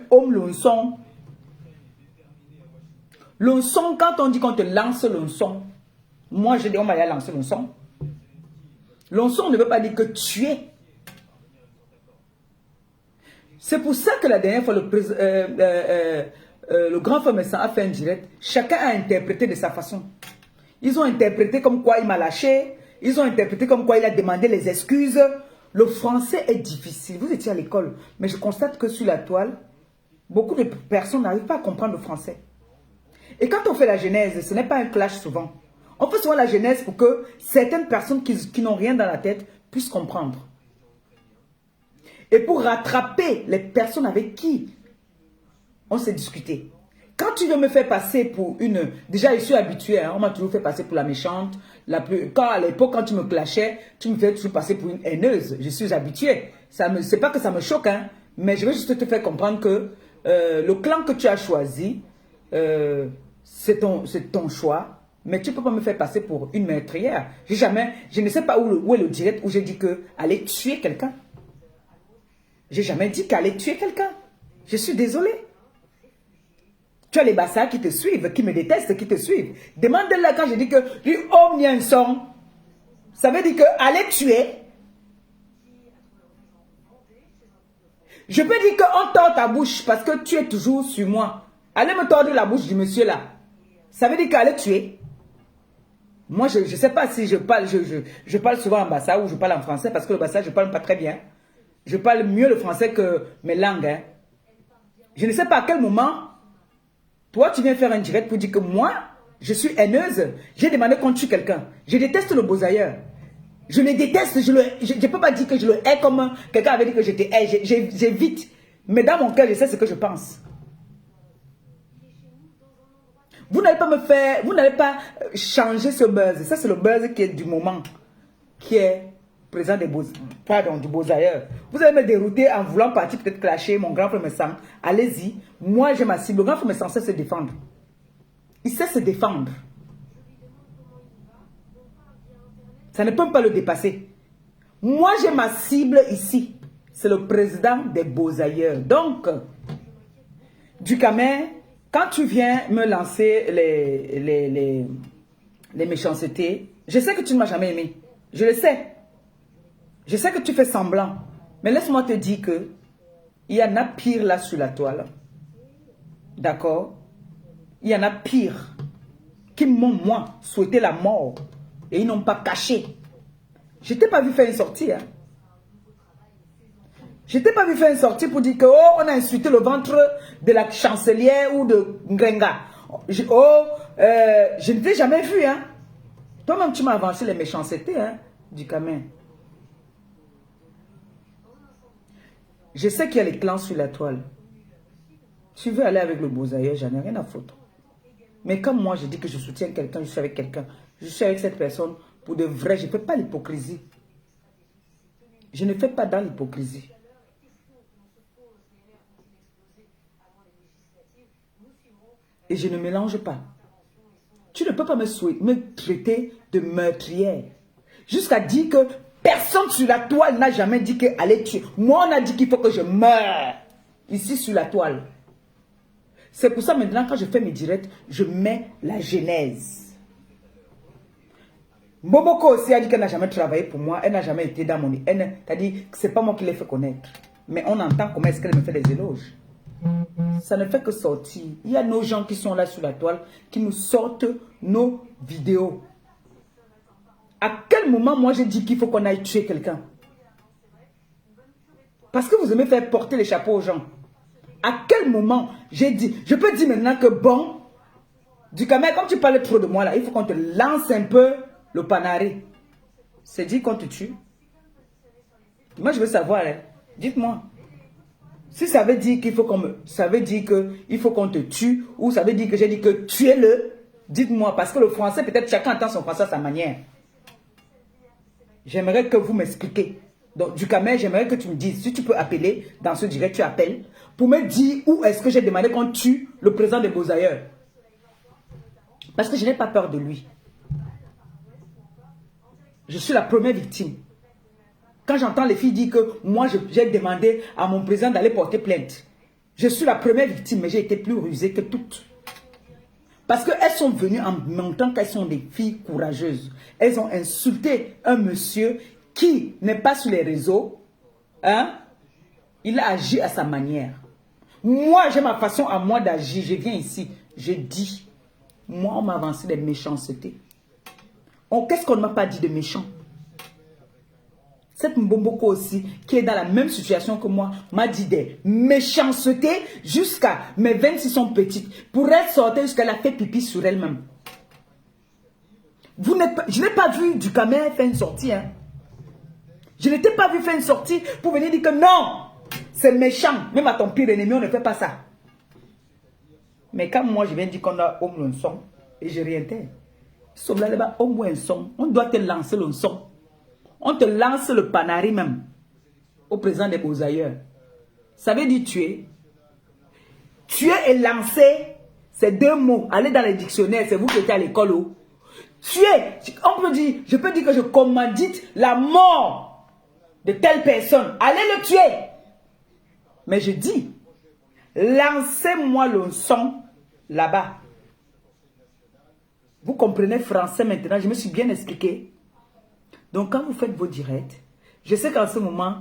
homme l'onçon. L'onçon, quand on dit qu'on te lance l'onçon, moi je dis on m'a lancé l'onçon. L'onçon ne veut pas dire que tuer. C'est pour ça que la dernière fois, le grand frère Messan a fait un direct. Chacun a interprété de sa façon. Ils ont interprété comme quoi il m'a lâché. Ils ont interprété comme quoi il a demandé les excuses. Le français est difficile. Vous étiez à l'école. Mais je constate que sur la toile, beaucoup de personnes n'arrivent pas à comprendre le français. Et quand on fait la genèse, ce n'est pas un clash souvent. On fait souvent la genèse pour que certaines personnes qui n'ont rien dans la tête puissent comprendre. Et pour rattraper les personnes avec qui on s'est discuté. Quand tu veux me faire passer pour une... Déjà, je suis habitué, on m'a toujours fait passer pour la méchante. Quand à l'époque, quand tu me clashais, tu me fais toujours passer pour une haineuse. Je suis habitué. C'est pas que ça me choque, mais je veux juste te faire comprendre que le clan que tu as choisi, c'est ton choix. Mais tu ne peux pas me faire passer pour une meurtrière. Je ne sais pas où est le direct où j'ai dit que aller tuer quelqu'un. J'ai jamais dit qu'aller tuer quelqu'un. Je suis désolé. Tu as les bassards qui te suivent, qui me détestent, qui te suivent. Demande-leur quand je dis que lui homme n'y a un son. Ça veut dire que aller tuer. Je peux dire qu'on tord ta bouche parce que tu es toujours sur moi. Allez me tordre la bouche du monsieur là. Ça veut dire qu'aller tuer. Moi, je ne sais pas si je parle souvent en bassa ou je parle en français parce que le bassa, je ne parle pas très bien. Je parle mieux le français que mes langues. Je ne sais pas à quel moment, toi, tu viens faire un direct pour dire que moi, je suis haineuse. J'ai demandé qu'on tue quelqu'un. Je déteste le Bozailleur. Je le déteste. Je ne peux pas dire que je le hais comme quelqu'un avait dit que j'étais hais. J'évite. Mais dans mon cœur, je sais ce que je pense. Vous n'allez pas me faire, vous n'allez pas changer ce buzz. Ça, c'est le buzz qui est du moment, qui est présent des du Bozailleur. Vous allez me dérouter en voulant partir peut-être clasher. Mon grand frère me sent. Allez-y. Moi, j'ai ma cible. Le grand frère me sait se défendre. Il sait se défendre. Ça ne peut pas le dépasser. Moi, j'ai ma cible ici. C'est le président des Bozailleurs. Donc, Dukamer, quand tu viens me lancer les méchancetés, je sais que tu ne m'as jamais aimé. Je le sais. Je sais que tu fais semblant. Mais laisse-moi te dire que il y en a pire là sur la toile. D'accord? Il y en a pire qui m'ont, moi, souhaité la mort. Et ils n'ont pas caché. Je t'ai pas vu faire une sortie. Hein. Je t'ai pas vu faire une sortie pour dire que oh, on a insulté le ventre de la chancelière ou de Ngrenga. Je ne t'ai jamais vu. Hein. Toi-même, tu m'as avancé les méchancetés hein, du Camin. Je sais qu'il y a les clans sur la toile. Tu veux aller avec le Bozailleur, j'en ai rien à foutre. Mais comme moi, je dis que je soutiens quelqu'un, je suis avec quelqu'un. Je suis avec cette personne pour de vrai. Je ne fais pas l'hypocrisie. Je ne fais pas dans l'hypocrisie. Et je ne mélange pas. Tu ne peux pas me traiter de meurtrière. Jusqu'à dire que personne sur la toile n'a jamais dit qu'allez tuer. Moi, on a dit qu'il faut que je meure. Ici sur la toile. C'est pour ça maintenant, quand je fais mes directs, je mets la genèse. Mboboko aussi a dit qu'elle n'a jamais travaillé pour moi. Elle n'a jamais été dans mon... Elle a dit que ce n'est pas moi qui l'ai fait connaître. Mais on entend comment est-ce qu'elle me fait des éloges. Ça ne fait que sortir. Il y a nos gens qui sont là sur la toile, qui nous sortent nos vidéos. À quel moment, moi, j'ai dit qu'il faut qu'on aille tuer quelqu'un? Parce que vous aimez faire porter les chapeaux aux gens. À quel moment j'ai dit, je peux dire maintenant que bon, Dukamer, comme tu parles trop de moi là, il faut qu'on te lance un peu le panari. C'est dit qu'on te tue. Moi je veux savoir, hein. Dites-moi. Si ça veut dire qu'il faut qu'on me, ça veut dire qu'il faut qu'on te tue, ou ça veut dire que j'ai dit que tuez-le, dites-moi, parce que le français, peut-être chacun entend son français à sa manière. J'aimerais que vous m'expliquiez. Donc, Dukamer, j'aimerais que tu me dises, si tu peux appeler dans ce direct, tu appelles, pour me dire où est-ce que j'ai demandé qu'on tue le président des Bozailleurs. Parce que je n'ai pas peur de lui. Je suis la première victime. Quand j'entends les filles dire que moi, j'ai demandé à mon président d'aller porter plainte. Je suis la première victime, mais j'ai été plus rusée que toutes. Parce qu'elles sont venues en montrant qu'elles sont des filles courageuses. Elles ont insulté un monsieur qui n'est pas sur les réseaux. Hein? Il a agi à sa manière. Moi, j'ai ma façon à moi d'agir. Je viens ici, je dis. Moi, on m'a avancé des méchancetés. Qu'est-ce qu'on ne m'a pas dit de méchant? Cette Mbomboko aussi, qui est dans la même situation que moi, m'a dit des méchancetés jusqu'à mes 26 ans petites. Pour elle sortir jusqu'à la fait pipi sur elle-même. Je n'ai pas vu Dukamer faire une sortie. Hein. Je ne t'ai pas vu faire une sortie pour venir dire que non, c'est méchant. Même à ton pire ennemi, on ne fait pas ça. Mais quand moi, je viens dire qu'on a au moins un son, et je réintègre. Au moins un son. On doit te lancer le son. On te lance le panari même. Au président des Bozailleurs. Ça veut dire tuer. Tuer et lancer, c'est deux mots. Allez dans les dictionnaires, c'est vous qui êtes à l'école. Tuer, on peut dire, je peux dire que je commandite la mort de telle personne. Allez le tuer. Mais je dis, lancez-moi le son là-bas. Vous comprenez français maintenant, je me suis bien expliqué. Donc quand vous faites vos directs, je sais qu'en ce moment,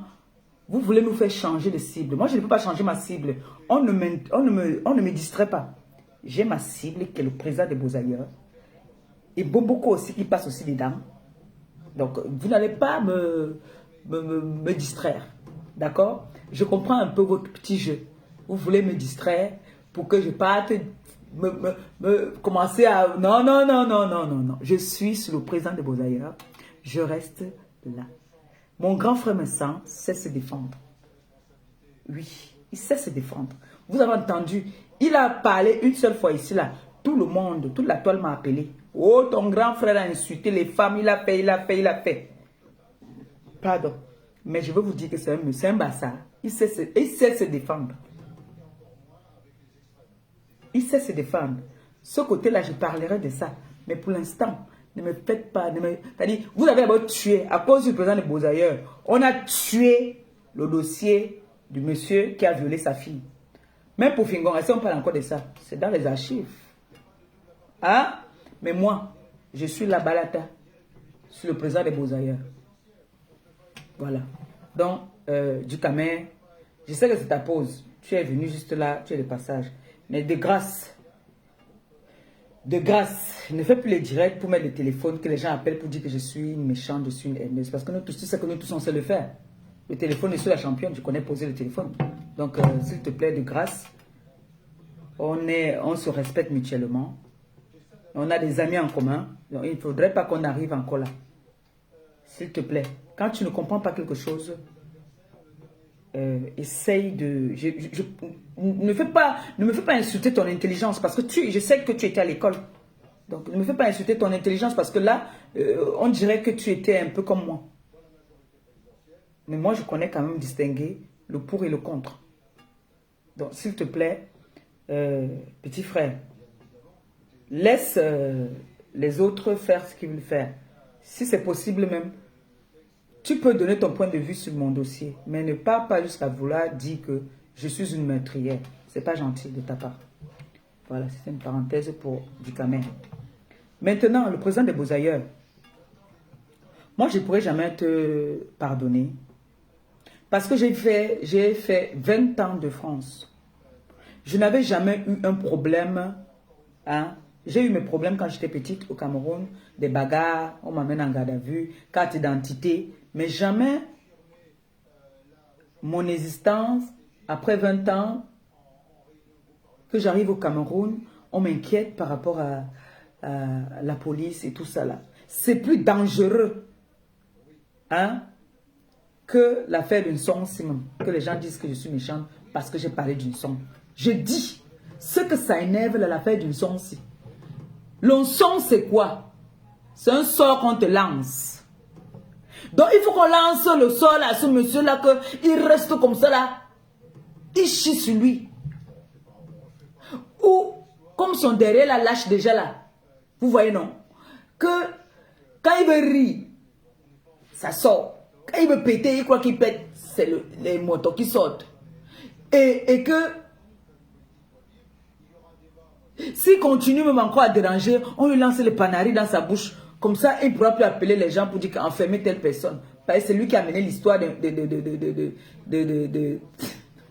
vous voulez nous faire changer de cible. Moi, je ne peux pas changer ma cible. On ne me distrait pas. J'ai ma cible qui est le président des Bozailleurs. Et Bomboko aussi qui passe aussi dedans. Donc, vous n'allez pas me distraire. D'accord? Je comprends un peu votre petit jeu. Vous voulez me distraire pour que je parte, commencer à... Non, non, non, non, non, non, non. Je suis sur le président de Bozaïra. Je reste là. Mon grand frère Messan sait se défendre. Oui, il sait se défendre. Vous avez entendu, il a parlé une seule fois ici, là. Tout le monde, toute la toile m'a appelé. Oh, ton grand frère a insulté les femmes, il a fait, il a fait, il a fait. Pardon. Mais je veux vous dire que c'est un bâtard. Il sait se défendre. Il sait se défendre. Ce côté-là, je parlerai de ça. Mais pour l'instant, ne me faites pas... C'est-à-dire, vous avez d'abord tué, à cause du président de Bozaïeur, on a tué le dossier du monsieur qui a violé sa fille. Même pour Fingon, si on parle encore de ça, c'est dans les archives. Hein? Mais moi, je suis la balata sur le président de Bozaïeur. Voilà. Donc, du Camer, je sais que c'est ta pause. Tu es venu juste là, tu es de passage. Mais de grâce, ne fais plus les directs pour mettre le téléphone que les gens appellent pour dire que je suis une méchante, je suis une haineuse. Parce que nous tous, tu sais que nous tous, on sait le faire. Le téléphone est sur la championne, je connais poser le téléphone. Donc, s'il te plaît, de grâce, on se respecte mutuellement. On a des amis en commun. Donc, il ne faudrait pas qu'on arrive encore là. S'il te plaît, quand tu ne comprends pas quelque chose, essaye de... ne me fais pas insulter ton intelligence parce que je sais que tu étais à l'école. Donc, ne me fais pas insulter ton intelligence parce que là, on dirait que tu étais un peu comme moi. Mais moi, je connais quand même distinguer le pour et le contre. Donc, s'il te plaît, petit frère, laisse les autres faire ce qu'ils veulent faire. Si c'est possible même, tu peux donner ton point de vue sur mon dossier, mais ne pas jusqu'à vouloir dire que je suis une meurtrière. C'est pas gentil de ta part. Voilà, c'est une parenthèse pour du Camer. Maintenant, le président des Bozaïeurs. Moi, je ne pourrais jamais te pardonner. Parce que j'ai fait 20 ans de France. Je n'avais jamais eu un problème. Hein? J'ai eu mes problèmes quand j'étais petite au Cameroun. Des bagarres, on m'amène en garde à vue, carte d'identité. Mais jamais mon existence, après 20 ans, que j'arrive au Cameroun, on m'inquiète par rapport à la police et tout ça là. C'est plus dangereux hein, que l'affaire d'une son, que les gens disent que je suis méchante parce que j'ai parlé d'une son. Je dis, ce que ça énerve l'affaire d'une son aussi. L'onçon, c'est quoi? C'est un sort qu'on te lance. Donc, il faut qu'on lance le sort à ce monsieur-là, qu'il reste comme ça là. Il chie sur lui. Ou, comme son derrière la lâche déjà là. Vous voyez, non? Que quand il veut rire, ça sort. Quand il veut péter, il croit qu'il pète. C'est les motos qui sortent. Et que, s'il continue même encore à déranger, on lui lance le panari dans sa bouche. Comme ça, il ne pourra plus appeler les gens pour dire qu'enfermer telle personne. Parce que c'est lui qui a mené l'histoire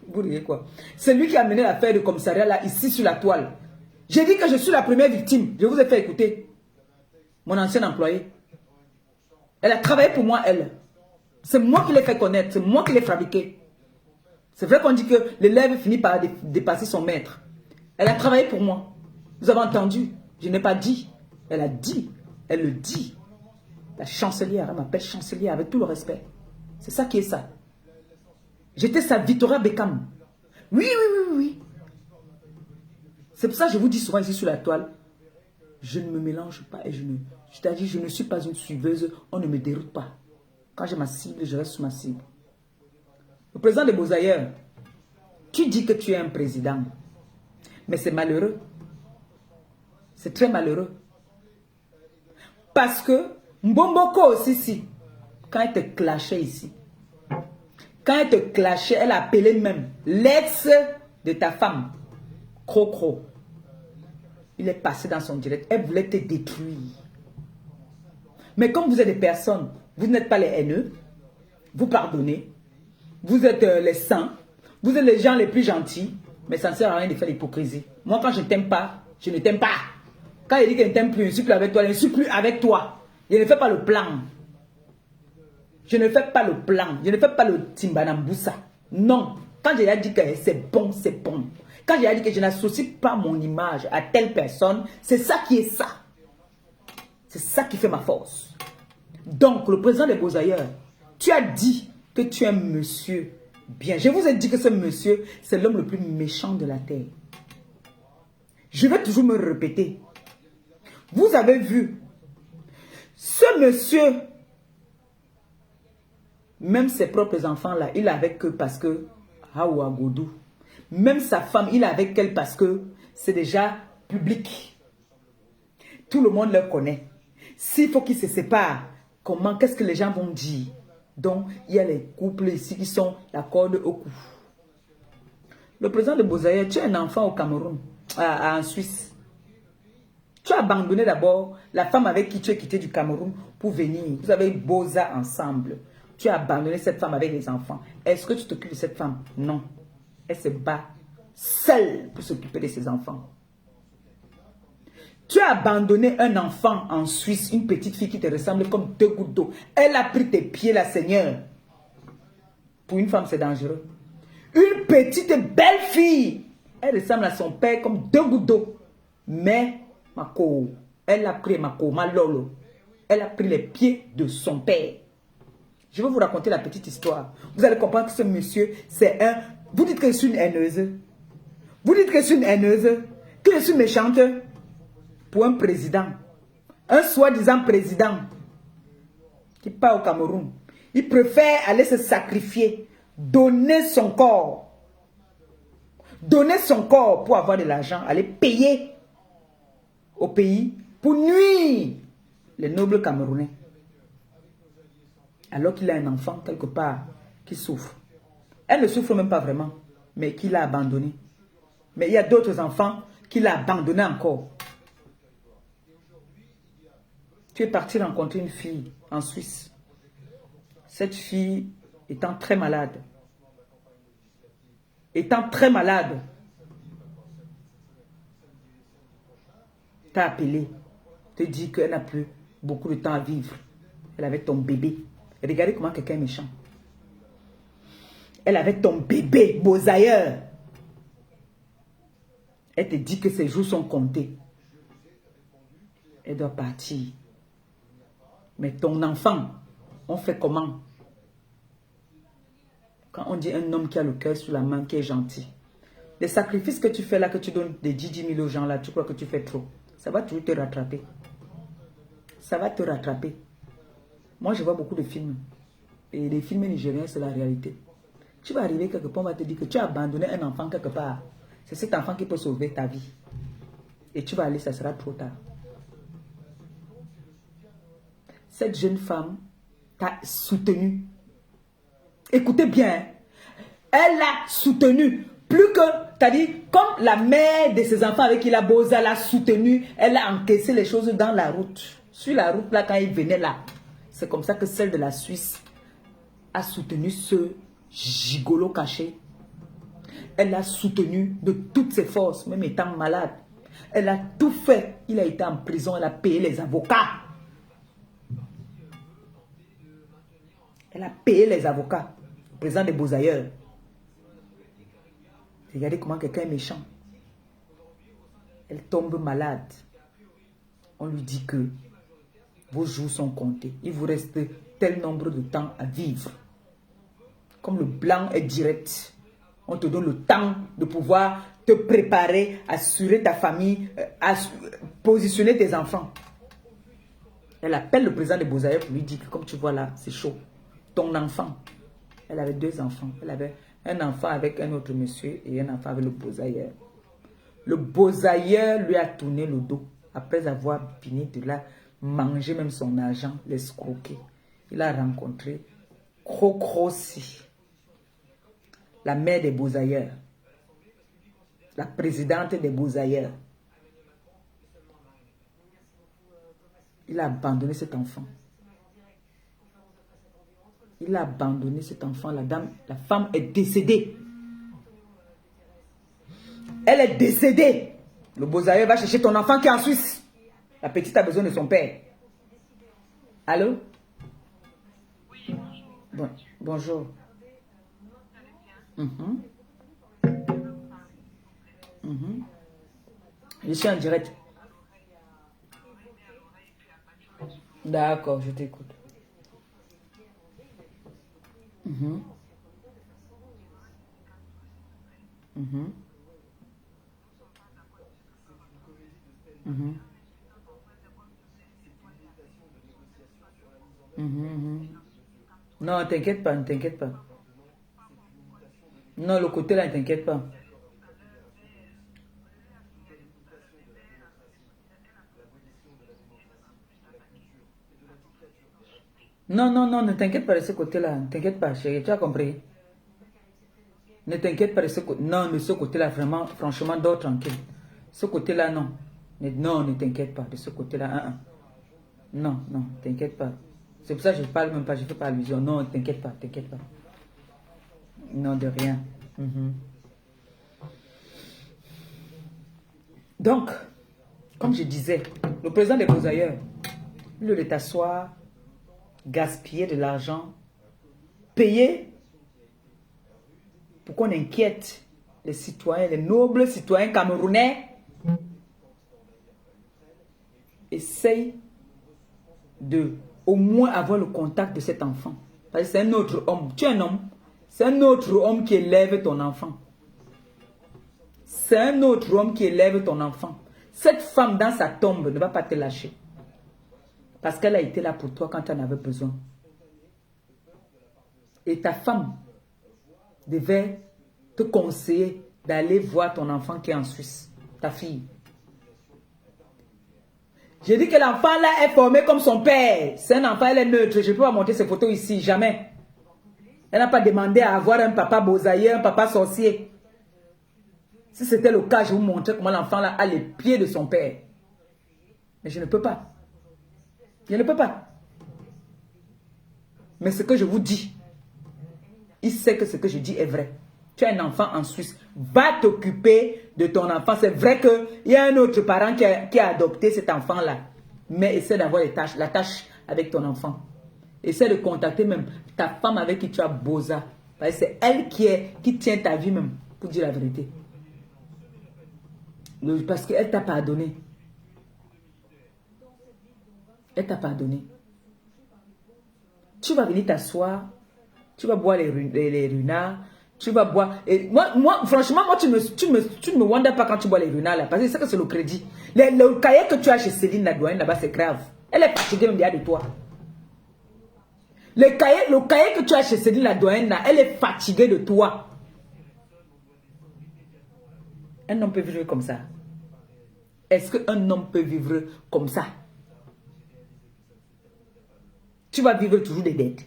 vous riez quoi? C'est lui qui a mené l'affaire de commissariat là, ici sur la toile. J'ai dit que je suis la première victime. Je vous ai fait écouter. Mon ancienne employée. Elle a travaillé pour moi, elle. C'est moi qui l'ai fait connaître. C'est moi qui l'ai fabriqué. C'est vrai qu'on dit que l'élève finit par dépasser son maître. Elle a travaillé pour moi. Vous avez entendu? Je n'ai pas dit. Elle a dit. Elle le dit. La chancelière, elle m'appelle chancelière avec tout le respect. C'est ça qui est ça. J'étais sa Victoria Beckham. Oui, oui, oui, oui. C'est pour ça que je vous dis souvent ici sur la toile, je ne me mélange pas et c'est-à-dire je ne suis pas une suiveuse, on ne me déroute pas. Quand j'ai ma cible, je reste sur ma cible. Le président de Bozaïeur, tu dis que tu es un président, mais c'est malheureux. C'est très malheureux. Parce que Mbomboko aussi, si, quand elle te clashait ici, quand elle te clashait, elle appelait même l'ex de ta femme, Crocro. Il est passé dans son direct. Elle voulait te détruire. Mais comme vous êtes des personnes, vous n'êtes pas les haineux, vous pardonnez, vous êtes les saints, vous êtes les gens les plus gentils, mais ça ne sert à rien de faire l'hypocrisie. Moi, quand je ne t'aime pas, je ne t'aime pas. Quand il dit que je ne t'aime plus, je ne suis plus avec toi, je ne suis plus avec toi. Je ne fais pas le plan. Je ne fais pas le plan. Je ne fais pas le Timbanamboussa. Non. Quand j'ai dit que c'est bon, c'est bon. Quand j'ai dit que je n'associe pas mon image à telle personne, c'est ça qui est ça. C'est ça qui fait ma force. Donc, le président des Beaux-Ailleurs, tu as dit que tu es un monsieur bien. Je vous ai dit que ce monsieur, c'est l'homme le plus méchant de la terre. Je vais toujours me répéter. Vous avez vu, ce monsieur, même ses propres enfants là, il est avec eux parce que Hawa Godou. Même sa femme, il est avec elle parce que c'est déjà public. Tout le monde le connaît. S'il faut qu'ils se séparent, comment, qu'est-ce que les gens vont dire? Donc, il y a les couples ici qui sont la corde au cou. Le président de Beaux-Ailleurs, tu as un enfant au Cameroun, en Suisse. Tu as abandonné d'abord la femme avec qui tu es quitté du Cameroun pour venir. Vous avez Beaux-Arts ensemble. Tu as abandonné cette femme avec les enfants. Est-ce que tu t'occupes de cette femme? Non. Elle se bat seule pour s'occuper de ses enfants. Tu as abandonné un enfant en Suisse, une petite fille qui te ressemble comme deux gouttes d'eau. Elle a pris tes pieds, la Seigneur. Pour une femme, c'est dangereux. Une petite belle fille. Elle ressemble à son père comme deux gouttes d'eau. Mais, Mako, elle a pris Mako, Malolo. Elle a pris les pieds de son père. Je vais vous raconter la petite histoire. Vous allez comprendre que ce monsieur, c'est un... Vous dites que je suis une haineuse. Vous dites que je suis une haineuse. Que je suis méchante. Pour un président. Un soi-disant président. Qui part au Cameroun. Il préfère aller se sacrifier. Donner son corps. Donner son corps pour avoir de l'argent. Aller payer au pays. Pour nuire les nobles Camerounais. Alors qu'il a un enfant quelque part qui souffre. Elle ne souffre même pas vraiment, mais qu'il a abandonné. Mais il y a d'autres enfants qu'il a abandonnés encore. Tu es parti rencontrer une fille en Suisse. Cette fille étant très malade. T'a appelé, te dit qu'elle n'a plus beaucoup de temps à vivre. Elle avait ton bébé. Regardez comment quelqu'un est méchant. Elle avait ton bébé, Beaux-Ailleurs. Elle te dit que ses jours sont comptés. Elle doit partir. Mais ton enfant, on fait comment? Quand on dit un homme qui a le cœur sur la main, qui est gentil. Les sacrifices que tu fais là, que tu donnes des 10 000 aux gens là, tu crois que tu fais trop. Ça va toujours te rattraper. Ça va te rattraper. Moi, je vois beaucoup de films. Et les films nigériens, c'est la réalité. Tu vas arriver quelque part, on va te dire que tu as abandonné un enfant quelque part. C'est cet enfant qui peut sauver ta vie. Et tu vas aller, ça sera trop tard. Cette jeune femme t'a soutenu. Écoutez bien. Elle l'a soutenu. Plus que, t'as dit, comme la mère de ses enfants avec qui la Beaux-Arts l'a soutenu, elle a encaissé les choses dans la route. Sur la route, là, quand il venait là. C'est comme ça que celle de la Suisse a soutenu ce gigolo caché. Elle a soutenu de toutes ses forces, même étant malade. Elle a tout fait. Il a été en prison, elle a payé les avocats. Elle a payé les avocats. Le président des Beaux-Ailleurs. Regardez comment quelqu'un est méchant. Elle tombe malade. On lui dit que vos jours sont comptés. Il vous reste tel nombre de temps à vivre. Comme le blanc est direct, on te donne le temps de pouvoir te préparer, assurer ta famille, positionner tes enfants. Elle appelle le président des Beaux-Ailleurs pour lui dire que comme tu vois là, c'est chaud. Ton enfant, elle avait 2 enfants. Elle avait un enfant avec un autre monsieur et un enfant avec le Beaux-Ailleurs. Le Beaux-Ailleurs lui a tourné le dos après avoir fini de la manger même son argent, l'escroquer. Il a rencontré Crocroci, la mère des Beaux-Ailleurs, la présidente des Beaux-Ailleurs. Il a abandonné cet enfant. Il a abandonné cet enfant. La femme est décédée. Elle est décédée. Le Beaux-Ailleurs va chercher ton enfant qui est en Suisse. La petite a besoin de son père. Allô? Bon, bonjour. Je suis en direct. D'accord, je t'écoute. Non, t'inquiète pas, ne t'inquiète pas. Non, le côté là, ne t'inquiète pas. Non, non, non, ne t'inquiète pas de ce côté-là. Ne t'inquiète pas, chérie, tu as compris. Ne t'inquiète pas de ce côté. Non, de ce côté-là, vraiment, franchement, dors tranquille. Ce côté-là, non. Non, ne t'inquiète pas de ce côté-là. Non, non, t'inquiète pas. C'est pour ça que je ne parle même pas, je ne fais pas allusion. Non, t'inquiète pas, t'inquiète pas. Non, de rien. Donc, comme je disais, le président des Beaux-Ailleurs, au lieu de t'asseoir, gaspiller de l'argent, payer pour qu'on inquiète les citoyens, les nobles citoyens camerounais, essaye de au moins avoir le contact de cet enfant. Parce que c'est un autre homme. Tu es un homme. C'est un autre homme qui élève ton enfant. C'est un autre homme qui élève ton enfant. Cette femme dans sa tombe ne va pas te lâcher. Parce qu'elle a été là pour toi quand tu en avais besoin. Et ta femme devait te conseiller d'aller voir ton enfant qui est en Suisse. Ta fille. J'ai dit que l'enfant là est formé comme son père. C'est un enfant, elle est neutre. Je ne peux pas montrer ses photos ici, jamais. Elle n'a pas demandé à avoir un papa Beaux-Ailleurs, un papa sorcier. Si c'était le cas, je vous montrais comment l'enfant là a les pieds de son père. Mais je ne peux pas. Je ne peux pas. Mais ce que je vous dis, il sait que ce que je dis est vrai. Tu as un enfant en Suisse. Va t'occuper de ton enfant. C'est vrai qu'il y a un autre parent qui a adopté cet enfant-là. Mais essaie d'avoir la tâche avec ton enfant. Essaie de contacter même ta femme avec qui tu as Boza. C'est elle qui tient ta vie même, pour dire la vérité. Parce qu'elle t'a pardonné. Elle t'a pardonné. Tu vas venir t'asseoir. Tu vas boire les runards. Tu vas boire. Et moi, franchement, tu ne me wonders pas quand tu bois les runards là. Parce que c'est que c'est le crédit. Le cahier que tu as chez Céline la douane là-bas, c'est grave. Elle est fatiguée même derrière de toi. Le cahier que tu as chez Céline la douane là, elle est fatiguée de toi. Un homme peut vivre comme ça. Est-ce qu'un homme peut vivre comme ça? Tu vas vivre toujours des dettes.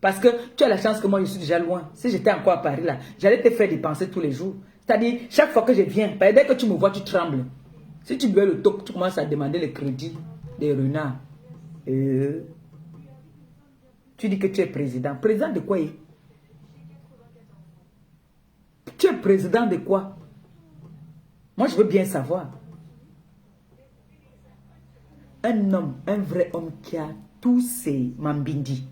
Parce que tu as la chance que moi, je suis déjà loin. Si j'étais encore à Paris, là, j'allais te faire dépenser tous les jours. C'est-à-dire, chaque fois que je viens, dès que tu me vois, tu trembles. Si tu veux le toc, tu commences à demander le crédit des renards. Tu dis que tu es président. Président de quoi? Tu es président de quoi? Moi, je veux bien savoir. Un homme, un vrai homme qui a tous ses mambindi.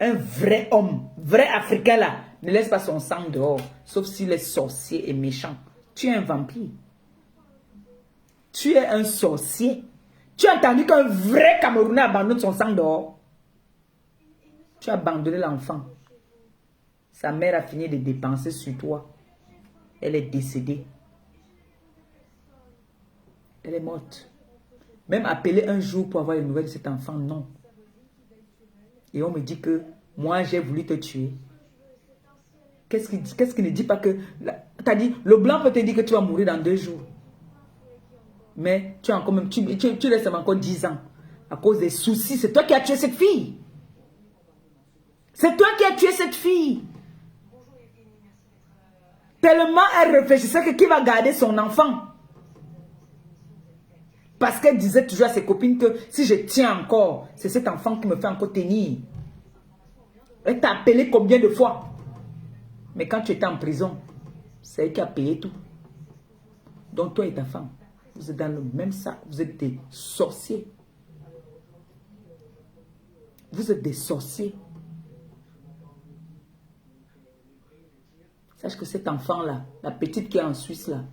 Un vrai homme, vrai Africain là, ne laisse pas son sang dehors, sauf s'il est sorcier et méchant. Tu es un vampire. Tu es un sorcier. Tu as entendu qu'un vrai Camerounais abandonne son sang dehors? Tu as abandonné l'enfant. Sa mère a fini de dépenser sur toi. Elle est décédée. Elle est morte. Même appeler un jour pour avoir les nouvelles de cet enfant, non. Et on me dit que moi, j'ai voulu te tuer. Qu'est-ce qui ne dit pas que... T'as dit, le blanc peut te dire que tu vas mourir dans 2 jours. Mais tu as encore même, tu restes encore 10 ans. À cause des soucis. C'est toi qui as tué cette fille. C'est toi qui as tué cette fille. Tellement elle réfléchissait que qui va garder son enfant. Parce qu'elle disait toujours à ses copines que si je tiens encore, c'est cet enfant qui me fait encore tenir. Elle t'a appelé combien de fois? Mais quand tu étais en prison, c'est elle qui a payé tout. Donc toi et ta femme, vous êtes dans le même sac. Vous êtes des sorciers. Vous êtes des sorciers. Sache que cet enfant-là, la petite qui est en Suisse là,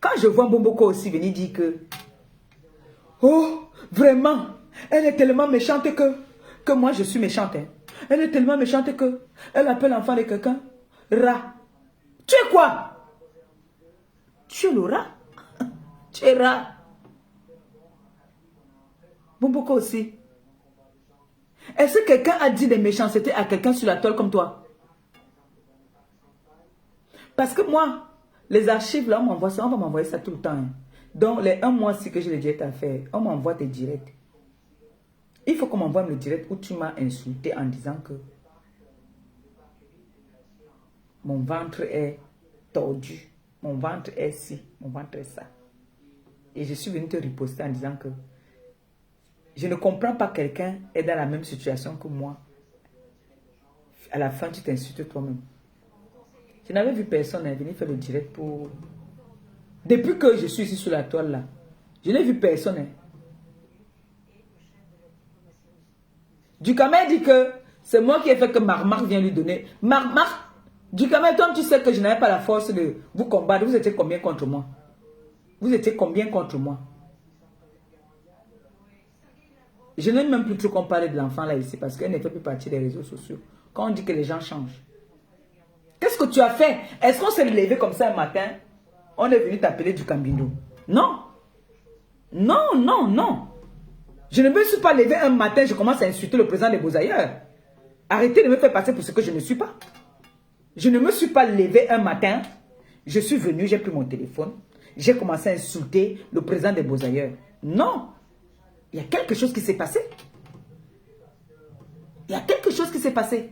Quand je vois Bomboko aussi venir dire que, oh, vraiment, elle est tellement méchante que moi je suis méchante. Hein. Elle est tellement méchante que elle appelle l'enfant de quelqu'un rat. Tu es quoi? Tu es le rat? Tu es rat. Bomboko aussi. Est-ce que quelqu'un a dit des méchancetés à quelqu'un sur la toile comme toi? Parce que moi, les archives là, on va m'envoyer ça tout le temps. Hein. Donc, les 1 mois que j'ai les directs à faire, on m'envoie tes directs. Il faut qu'on m'envoie le direct où tu m'as insulté en disant que mon ventre est tordu, mon ventre est ci, mon ventre est ça. Et je suis venu te riposter en disant que je ne comprends pas quelqu'un est dans la même situation que moi. À la fin, tu t'insultes toi-même. Je n'avais vu personne venir faire le direct pour... Depuis que je suis ici sur la toile là, je n'ai vu personne. Hein. Ducamel dit que c'est moi qui ai fait que Marc vient lui donner. Marc, Ducamel, toi tu sais que je n'avais pas la force de vous combattre. Vous étiez combien contre moi? Vous étiez combien contre moi? Je n'aime même plus trop qu'on parle de l'enfant là ici parce qu'elle ne fait plus partie des réseaux sociaux. Quand on dit que les gens changent. Qu'est-ce que tu as fait? Est-ce qu'on s'est levé comme ça un matin? On est venu t'appeler du Cambindo? Non. Non, non, non. Je ne me suis pas levé un matin, je commence à insulter le président des Beaux-Ailleurs. Arrêtez de me faire passer pour ce que je ne suis pas. Je ne me suis pas levé un matin. Je suis venu, j'ai pris mon téléphone. J'ai commencé à insulter le président des Beaux-Ailleurs. Non. Il y a quelque chose qui s'est passé. Il y a quelque chose qui s'est passé.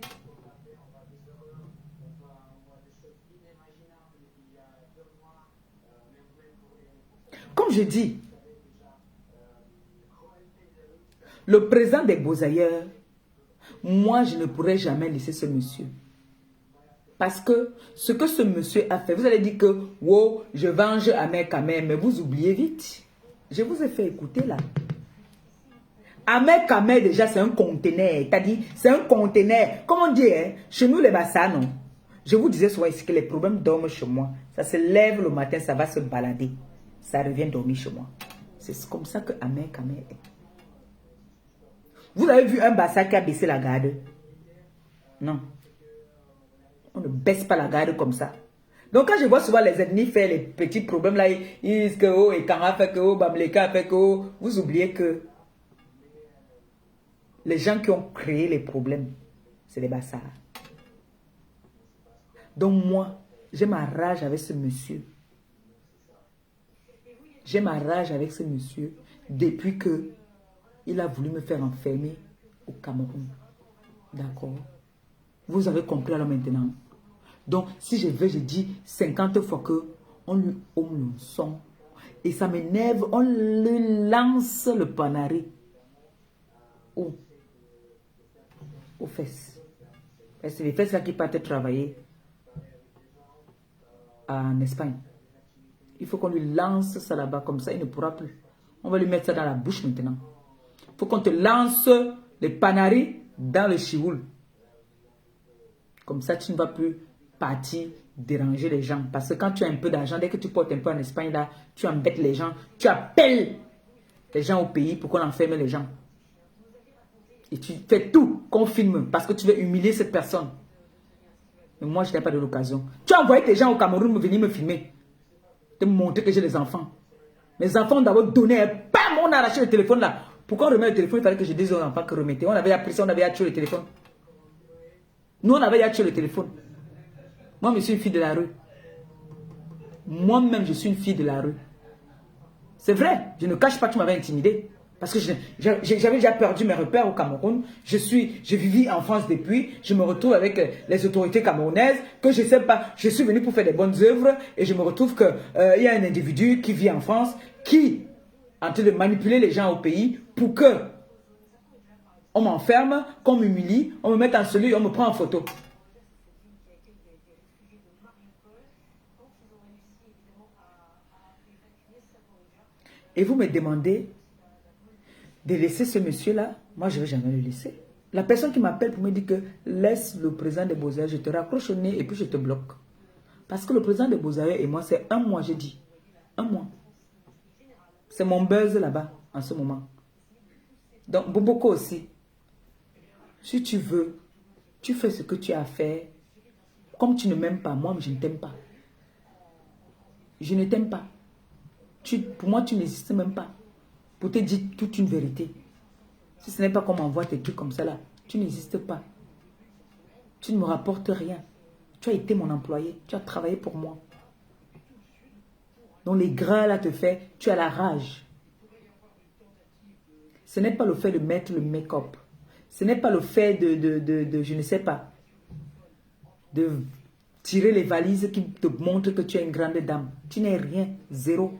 Comme je dis, le président des Beaux-Ailleurs, moi, je ne pourrais jamais laisser ce monsieur. Parce que ce que ce monsieur a fait, vous allez dire que, wow, je venge Ahmed Kamer, mais vous oubliez vite. Je vous ai fait écouter là. Ahmed Kamer, déjà, c'est un conteneur. T'as dit, c'est un conteneur. Comme on dit, hein, chez nous, les Bassa, non. Je vous disais souvent ici que les problèmes dorment chez moi. Ça se lève le matin, ça va se balader. Ça revient dormir chez moi. C'est comme ça que Ahmed Kamer est. Vous avez vu un Bassa qui a baissé la garde? Non. On ne baisse pas la garde comme ça. Donc quand je vois souvent les ethnies faire les petits problèmes là, ils disent que oh, et Kara fait que oh, Bamleka fait que oh, vous oubliez que les gens qui ont créé les problèmes, c'est les Bassards. Donc moi, j'ai ma rage avec ce monsieur. J'ai ma rage avec ce monsieur depuis que il a voulu me faire enfermer au Cameroun. D'accord? Vous avez compris alors maintenant. Donc, si je veux, je dis 50 fois que on lui homme le son. Et ça m'énerve, on lui lance le panari. Où? Aux fesses. Et c'est les fesses là qui partent travailler en Espagne. Il faut qu'on lui lance ça là-bas, comme ça il ne pourra plus. On va lui mettre ça dans la bouche maintenant. Il faut qu'on te lance les panaris dans le chioul. Comme ça, tu ne vas plus partir déranger les gens. Parce que quand tu as un peu d'argent, dès que tu portes un peu en Espagne, là, tu embêtes les gens. Tu appelles les gens au pays pour qu'on enferme les gens. Et tu fais tout qu'on filme parce que tu veux humilier cette personne. Mais moi, je n'ai pas de l'occasion. Tu as envoyé tes gens au Cameroun venir me filmer. De me montrer que j'ai des enfants. Mes enfants ont d'abord donné, bam, on a arraché le téléphone là. Pourquoi on remet le téléphone? Il fallait que je dise aux enfants que remettez. On avait appris ça, on avait tué le téléphone. Nous, on avait tué le téléphone. Moi, je suis une fille de la rue. Moi-même, je suis une fille de la rue. C'est vrai, je ne cache pas que tu m'avais intimidé. Parce que j'avais déjà perdu mes repères au Cameroun. Je vivais en France depuis. Je me retrouve avec les autorités camerounaises. Que je ne sais pas, je suis venu pour faire des bonnes œuvres. Et je me retrouve qu'il y a un individu qui vit en France, qui est en train de manipuler les gens au pays pour que on m'enferme, qu'on m'humilie, on me mette en celui, on me prend en photo. Et vous me demandez de laisser ce monsieur-là. Moi, je ne vais jamais le laisser. La personne qui m'appelle pour me dire que laisse le président des Beaux-Arts, je te raccroche au nez et puis je te bloque. Parce que le président des Beaux-Arts et moi, c'est un mois, j'ai dit. Un mois. C'est mon buzz là-bas, en ce moment. Donc, Boboko aussi. Si tu veux, tu fais ce que tu as à faire. Comme tu ne m'aimes pas, moi, je ne t'aime pas. Je ne t'aime pas. Pour moi, tu n'existes même pas. Pour te dire toute une vérité. Si ce n'est pas qu'on m'envoie tes trucs comme ça là, tu n'existes pas. Tu ne me rapportes rien. Tu as été mon employé. Tu as travaillé pour moi. Donc les gras là te fait, tu as la rage. Ce n'est pas le fait de mettre le make-up. Ce n'est pas le fait de je ne sais pas, de tirer les valises qui te montrent que tu es une grande dame. Tu n'es rien, zéro.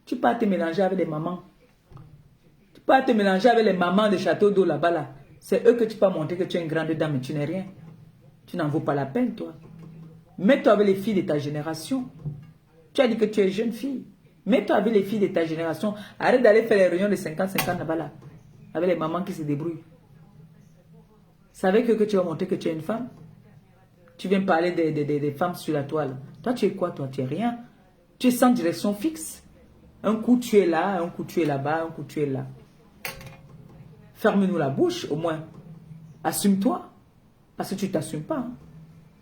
Tu peux te mélanger avec les mamans. Tu peux te mélanger avec les mamans de château d'eau là-bas là. C'est eux que tu peux montrer que tu es une grande dame, mais tu n'es rien. Tu n'en vaux pas la peine, toi. Mets-toi avec les filles de ta génération. Tu as dit que tu es jeune fille. Mets-toi avec les filles de ta génération. Arrête d'aller faire les réunions de 50-50 là-bas là. Avec les mamans qui se débrouillent. Savez que tu vas montrer que tu es une femme? Tu viens parler des femmes sur la toile. Toi, tu es quoi? Toi, tu es rien. Tu es sans direction fixe. Un coup, tu es là, un coup, tu es là-bas, un coup, tu es là. Ferme-nous la bouche, au moins. Assume-toi. Parce que tu ne t'assumes pas. Hein.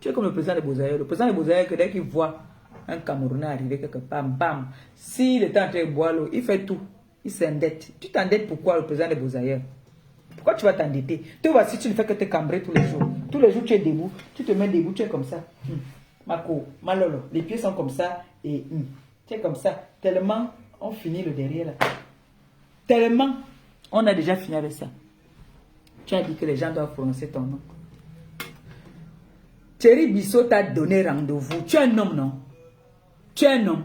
Tu es comme le président de Bozaïeux. Le président de Bozaïeux, dès qu'il voit un Camerounais arriver quelque part, bam. S'il est en train de boire l'eau, il fait tout. Il s'endette. Tu t'endettes pourquoi, le président de Bozaïeux? Pourquoi tu vas t'endetter? Tu vois, si tu ne fais que te cambrer tous les jours. Tous les jours, tu es debout. Tu te mets debout, tu es comme ça. Mako, malolo. Les pieds sont comme ça. Et tu es comme ça. Tellement, on finit le derrière là. Tellement, on a déjà fini avec ça. Tu as dit que les gens doivent prononcer ton nom. Thierry Bissot t'a donné rendez-vous. Tu es un homme, non? Tu es un homme.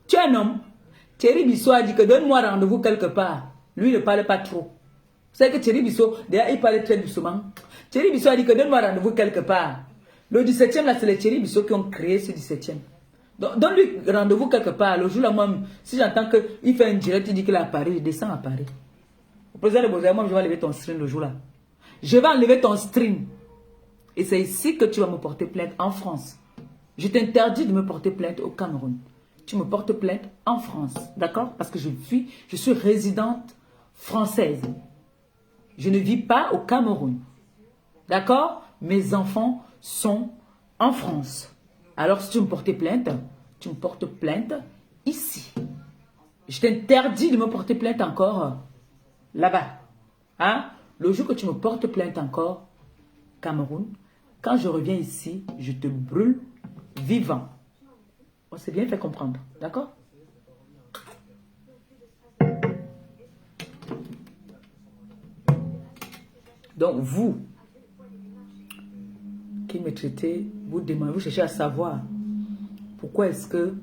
Tu es un homme. Thierry Bissot a dit que donne-moi rendez-vous quelque part. Lui, il ne parle pas trop. Vous savez que Thierry Bissot, d'ailleurs, il parlait très doucement. Thierry Bissot a dit que donne-moi rendez-vous quelque part. Le 17e, là, c'est les Thierry Bissot qui ont créé ce 17e. Donc, donne-lui rendez-vous quelque part. Le jour là, moi, si j'entends qu'il fait un direct, il dit qu'il est à Paris, je descends à Paris. Au président de Bozaïeux, moi, je vais enlever ton stream le jour là. Je vais enlever ton stream. Et c'est ici que tu vas me porter plainte en France. Je t'interdis de me porter plainte au Cameroun. Tu me portes plainte en France. D'accord? Parce que je suis résidente française. Je ne vis pas au Cameroun. D'accord? Mes enfants sont en France. Alors si tu me portes plainte, tu me portes plainte ici. Je t'interdis de me porter plainte encore là-bas. Hein? Le jour que tu me portes plainte encore, Cameroun, quand je reviens ici, je te brûle vivant. On s'est bien fait comprendre. D'accord? Donc, vous qui me traitez, vous demandez, vous cherchez à savoir pourquoi est-ce que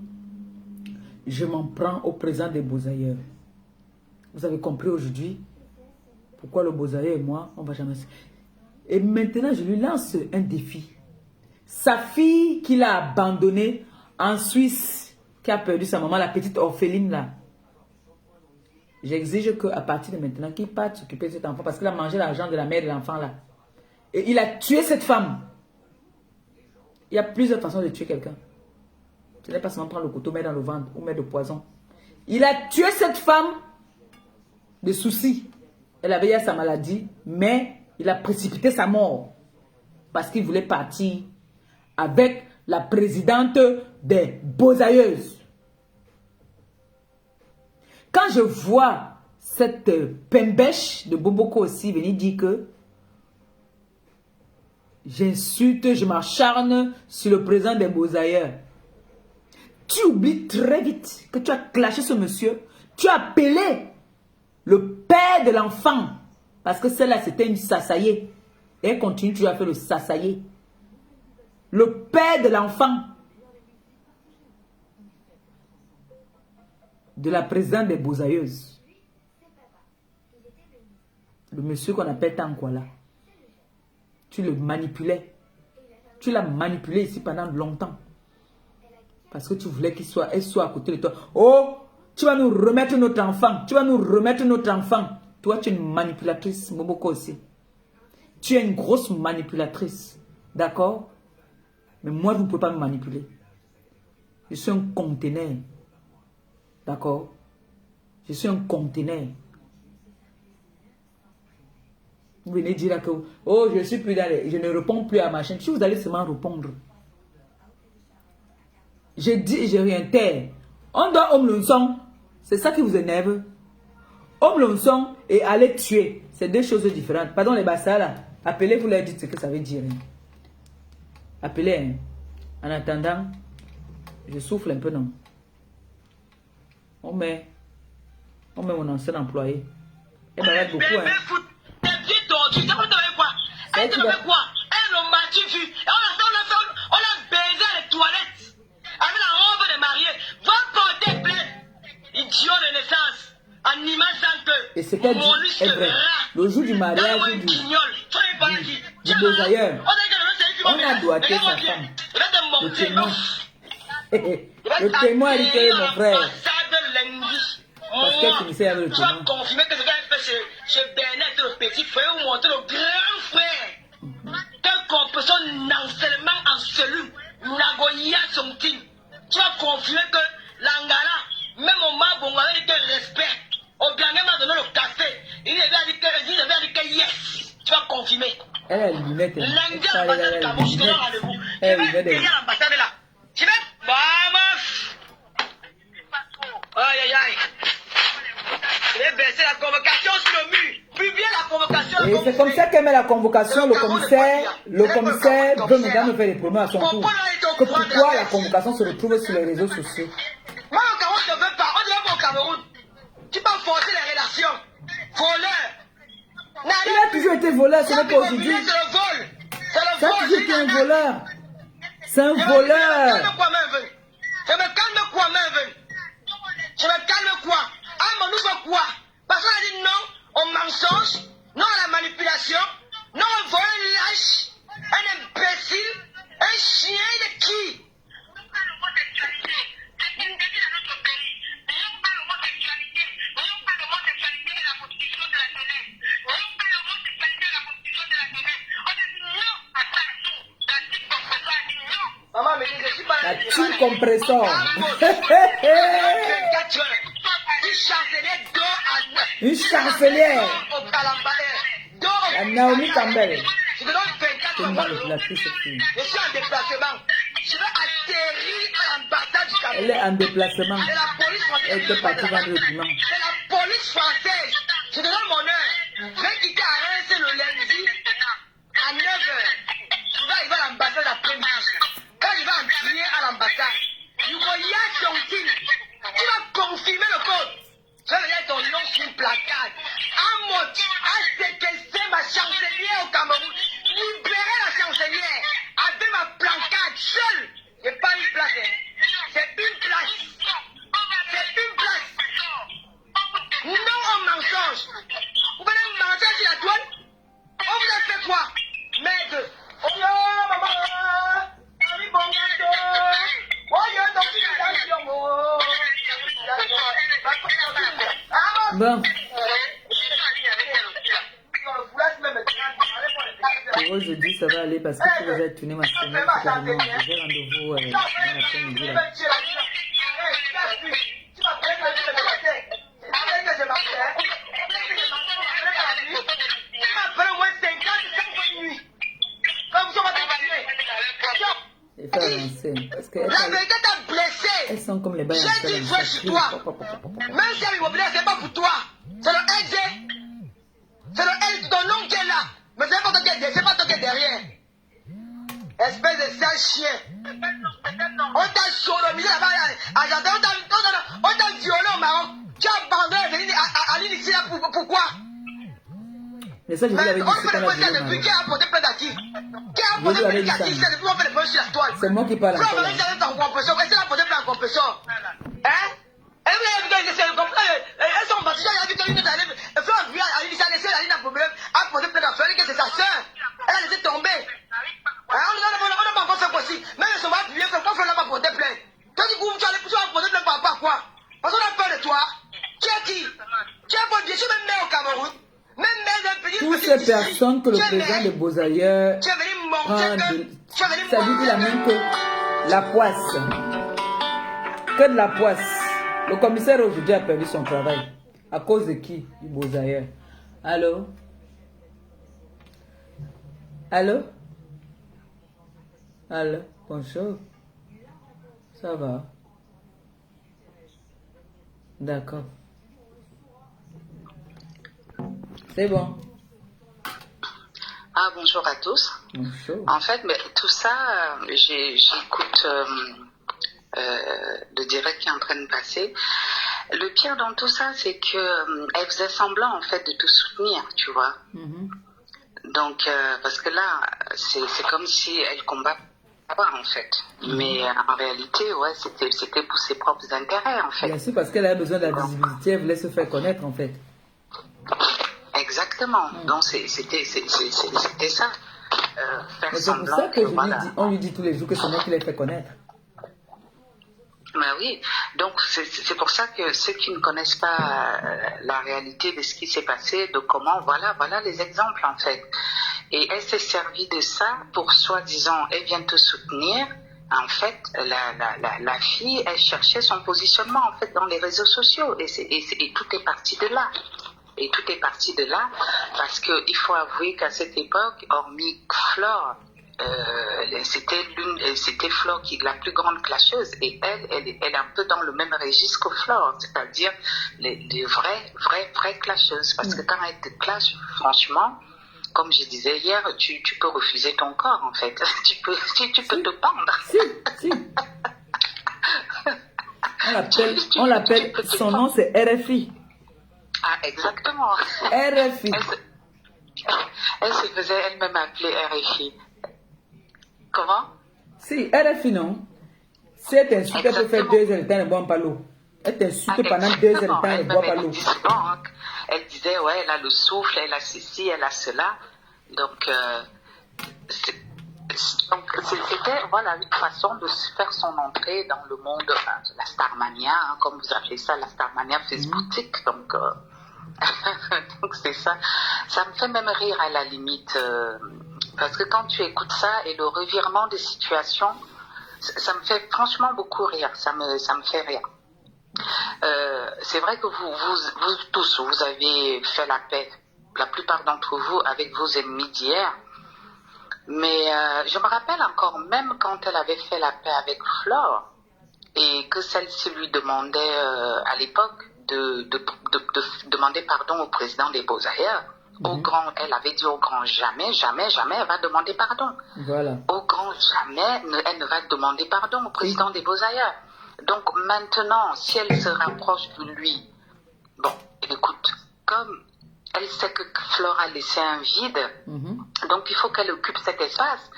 je m'en prends au président des Bozaïeux. Vous avez compris aujourd'hui pourquoi le Bozaïeux et moi, on ne va jamais... Et maintenant, je lui lance un défi. Sa fille qu'il a abandonnée en Suisse, qui a perdu sa maman, la petite orpheline là. J'exige qu'à partir de maintenant, qu'il parte s'occuper de cet enfant parce qu'il a mangé l'argent de la mère de l'enfant là. Et il a tué cette femme. Il y a plusieurs façons de tuer quelqu'un. Ce n'est pas seulement prendre le couteau, mettre dans le ventre ou mettre du poison. Il a tué cette femme de soucis. Elle avait eu sa maladie, mais il a précipité sa mort parce qu'il voulait partir avec la présidente des Bozaïeuses. Quand je vois cette pembèche de Boboko aussi venir dire que j'insulte, je m'acharne sur le président des Bozaïeux, tu oublies très vite que tu as clashé ce monsieur, tu as appelé le père de l'enfant, parce que celle-là c'était une sassaillée, et elle continue toujours à faire le sassaillé. Le père de l'enfant, de la présidente des Bozaïeuses, le monsieur qu'on appelle Tankwala, tu le manipulais. Tu l'as manipulé ici pendant longtemps. Parce que tu voulais qu'elle soit à côté de toi. Oh, tu vas nous remettre notre enfant. Tu vas nous remettre notre enfant. Toi, tu es une manipulatrice, Boboko aussi. Tu es une grosse manipulatrice. D'accord? Mais moi, vous ne pouvez pas me manipuler. Je suis un conteneur. D'accord? Je suis un conteneur. Vous venez dire que oh, je suis plus dans les, je ne réponds plus à ma chaîne. Si vous allez seulement répondre. Je dis, je rien taire. On doit homme l'unson. C'est ça qui vous énerve. Homme l'unson et aller tuer. C'est deux choses différentes. Pardon les bassas là. Appelez, vous leur dites ce que ça veut dire. Appelez. Hein. En attendant, je souffle un peu, non? On met mon ancien employé. Et malade beaucoup, hein. Tu sais quoi? Elle te fait quoi? Elle a marché vu. On a baisé les toilettes avec la robe de mariée. Va porter plainte. Idiot de naissance. Animal sans queue. Et c'est qu'elle dit est vrai. Le jour du mariage du beau-ailleurs, on a doigté sa femme. Le témoin. Le témoin a dit que mon frère. Parce qu'elle finissait avec le témoin. Tu vas confirmer que ce gars a fait chez Bernard, le petit frère, ou montrer le grand frère. Quelle compression d'enseignement en cellule, Nagoya Somtin. Tu vas confirmer que l'Angala, même au Mabon, avec quel respect, au bien m'a donné le café, il avait dit que yes. Tu vas confirmer. Elle a les lunettes. Lundi, à l'ambassade de Cameroun, je te donne rendez-vous. Je vais payer l'ambassade là. Tu vas. Aïe aïe aïe. Je vais baisser la convocation sur le mur. Publier la convocation. Et c'est comme ça qu'elle met la convocation. Le commissaire veut maintenant faire les pronos à son tour. Que pourquoi la convocation se retrouve sur les réseaux sociaux? Moi, au Cameroun, je ne veux pas. On dirait pas au Cameroun. Tu peux forcer les relations. Voleur. Il a toujours été voleur, ce n'est pas aujourd'hui. C'est le vol. Ça a toujours été un voleur. C'est un voleur. Je me calme quoi, même. Je me calme quoi? Ah, mon nouveau quoi? Parce qu'on a dit non au mensonge, non à la manipulation, non au vol, un lâche, un imbécile, un chien de qui? Maman me dit, je suis pas la team compressor. Une chancelière. La Naomi Campbell. Je te donne 24 heures. Je suis en déplacement. Je vais atterrir à l'ambassade du Cameroun. Elle est en déplacement. Et la police française. Elle était partie vendredi. C'est la police française. Je te donne mon heure. Je vais quitter à Reims le lundi à 9h. Je vais arriver à l'ambassade après-midi. Quand je vais entrer à l'ambassade, tu voyais ton team. Tu vas confirmer le code. Je vais venir ton nom sur une placard. Amot a séquestré ma chancelière au Cameroun. Libérer la chancelière avec ma placard seule. Ce n'est pas une place. C'est une place. C'est une place. Non au mensonge. Vous venez me mentir sur la toile. On vous a fait quoi? Merde. Oh yo, maman. Ami bon gâteau. Oh yo, donc tu es dans bon. Pour aujourd'hui, ça va aller parce que tu vas tourner ma semaine. J'ai rendez-vous dans l'après-midi. Il faut avancer. Parce que la vérité t'a blessé. Elles sont comme les bains. J'ai dit vrai sur toi. Même si elle immobilière, c'est pas pour toi. C'est le LG. C'est le L, ton nom qui est là. Mais c'est pas toi qui est derrière. Espèce de sale chien. On t'a sodomisé là-bas à Jardin. On t'a violé au Maroc. Tu as abandonné à l'île là pourquoi? Mais ça, je vous l'avais dit, c'est qu'on a depuis qui a apporté plainte à qui? Qui a apporté plainte à qui? C'est depuis qu'on fait les points sur la toile. C'est moi qui parle. Pourquoi on va dire en compression? Est-ce qu'elle a apporté plainte en compression? Hein? Elle vous avez vu que c'est le complet. Elles sont parties, elle a vu qu'une année. Elle fait un bruit, elle a laissé la ligne à problème. Elle a apporté plainte à Félix, que c'est sa soeur. Elle a laissé tomber. On n'a pas encore fait possible. Même si on va appuyer, pourquoi on n'a pas porté plainte? Toi, du coup, tu vas porter plainte par rapport à quoi? Parce qu'on a peur de toi. Tu es qui? Tu es bon, je suis même maire au Cameroun. Toutes ces personnes que le président de Beaux-Ailleurs prend, c'est-à-dire qu'il a même que la poisse. Que de la poisse. Le commissaire aujourd'hui a perdu son travail. À cause de qui? Du Bozaïeur. Allô? Allô? Allô? Bonjour. Ça va? D'accord. C'est bon. Ah, bonjour à tous. Bonjour. En fait, mais tout ça, j'écoute le direct qui est en train de passer. Le pire dans tout ça, c'est que elle faisait semblant en fait de tout soutenir, tu vois. Donc, parce que là, c'est comme si elle combat pas en fait. Mais en réalité, ouais, c'était pour ses propres intérêts en fait. Bien sûr, parce qu'elle a besoin de la visibilité, elle voulait se faire connaître en fait. Exactement. Donc c'était ça. Mais c'est pour ça que on lui dit tous les jours que c'est moi qui l'ai fait connaître. Ben oui, donc c'est pour ça que ceux qui ne connaissent pas la réalité de ce qui s'est passé, de comment, voilà les exemples en fait. Et elle s'est servie de ça pour soi-disant, elle vient te soutenir. En fait, la fille, elle cherchait son positionnement en fait dans les réseaux sociaux et tout est parti de là. Et tout est parti de là parce qu'il faut avouer qu'à cette époque, hormis Flore, c'était Flore qui est la plus grande clasheuse et elle est un peu dans le même registre que Flore, c'est-à-dire les vraies clasheuses. Parce que quand elle te clash, franchement, comme je disais hier, tu peux refuser ton corps en fait. tu peux te pendre. Si. On l'appelle, son nom c'est RFI. Ah, exactement. RFI. Elle se faisait elle-même appeler RFI. Comment? Si, RFI, non. Si elle t'insulte, elle peut faire 2 heures de temps, elle ne boit pas l'eau. Elle t'insulte pendant 2 heures de temps, elle ne boit pas l'eau. Elle disait, ouais, elle a le souffle, elle a ceci, elle a cela. Donc, c'était voilà, une façon de faire son entrée dans le monde, la Starmania, hein, comme vous appelez ça, la Starmania Facebooktique. Donc, donc c'est ça. Ça me fait même rire à la limite. Parce que quand tu écoutes ça et le revirement des situations, ça me fait franchement beaucoup rire. Ça me fait rire. C'est vrai que vous tous, vous avez fait la paix, la plupart d'entre vous, avec vos ennemis d'hier. Mais je me rappelle encore, même quand elle avait fait la paix avec Flore, et que celle-ci lui demandait à l'époque de demander pardon au président des Beaux-Ailleurs. Au grand, elle avait dit au grand, jamais elle va demander pardon. Voilà. Au grand, jamais elle ne va demander pardon au président des Beaux-Ailleurs. Donc maintenant, si elle se rapproche de lui, bon, écoute, comme elle sait que Flore a laissé un vide, donc il faut qu'elle occupe cet espace.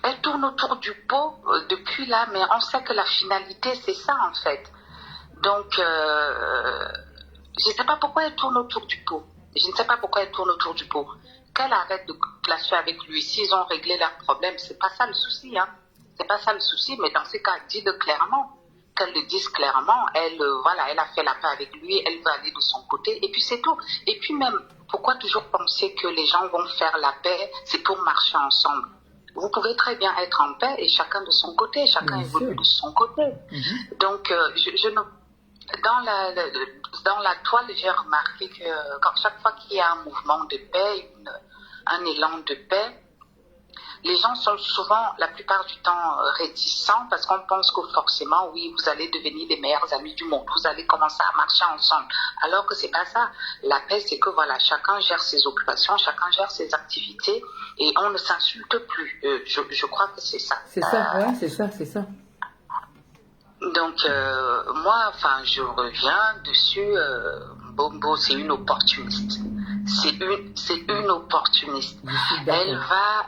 Elle tourne autour du pot depuis là, mais on sait que la finalité, c'est ça en fait. Donc, je ne sais pas pourquoi elle tourne autour du pot. Qu'elle arrête de clasher avec lui. S'ils ont réglé leur problème, c'est pas ça le souci, hein. C'est pas ça le souci, mais dans ces cas, dis-le clairement. Qu'elle le dise clairement, elle a fait la paix avec lui, elle va aller de son côté, et puis c'est tout. Et puis même, pourquoi toujours penser que les gens vont faire la paix, c'est pour marcher ensemble? Vous pouvez très bien être en paix et chacun de son côté, chacun évolue de son côté. Donc, dans la toile, j'ai remarqué que chaque fois qu'il y a un mouvement de paix, un élan de paix, les gens sont souvent, la plupart du temps, réticents parce qu'on pense que forcément, oui, vous allez devenir les meilleurs amis du monde, vous allez commencer à marcher ensemble. Alors que c'est pas ça. La paix, c'est que voilà, chacun gère ses occupations, chacun gère ses activités et on ne s'insulte plus. Je crois que c'est ça. C'est ça, ouais, c'est ça. Donc, moi, enfin, je reviens dessus. Bombo, c'est une opportuniste. C'est une opportuniste. Elle va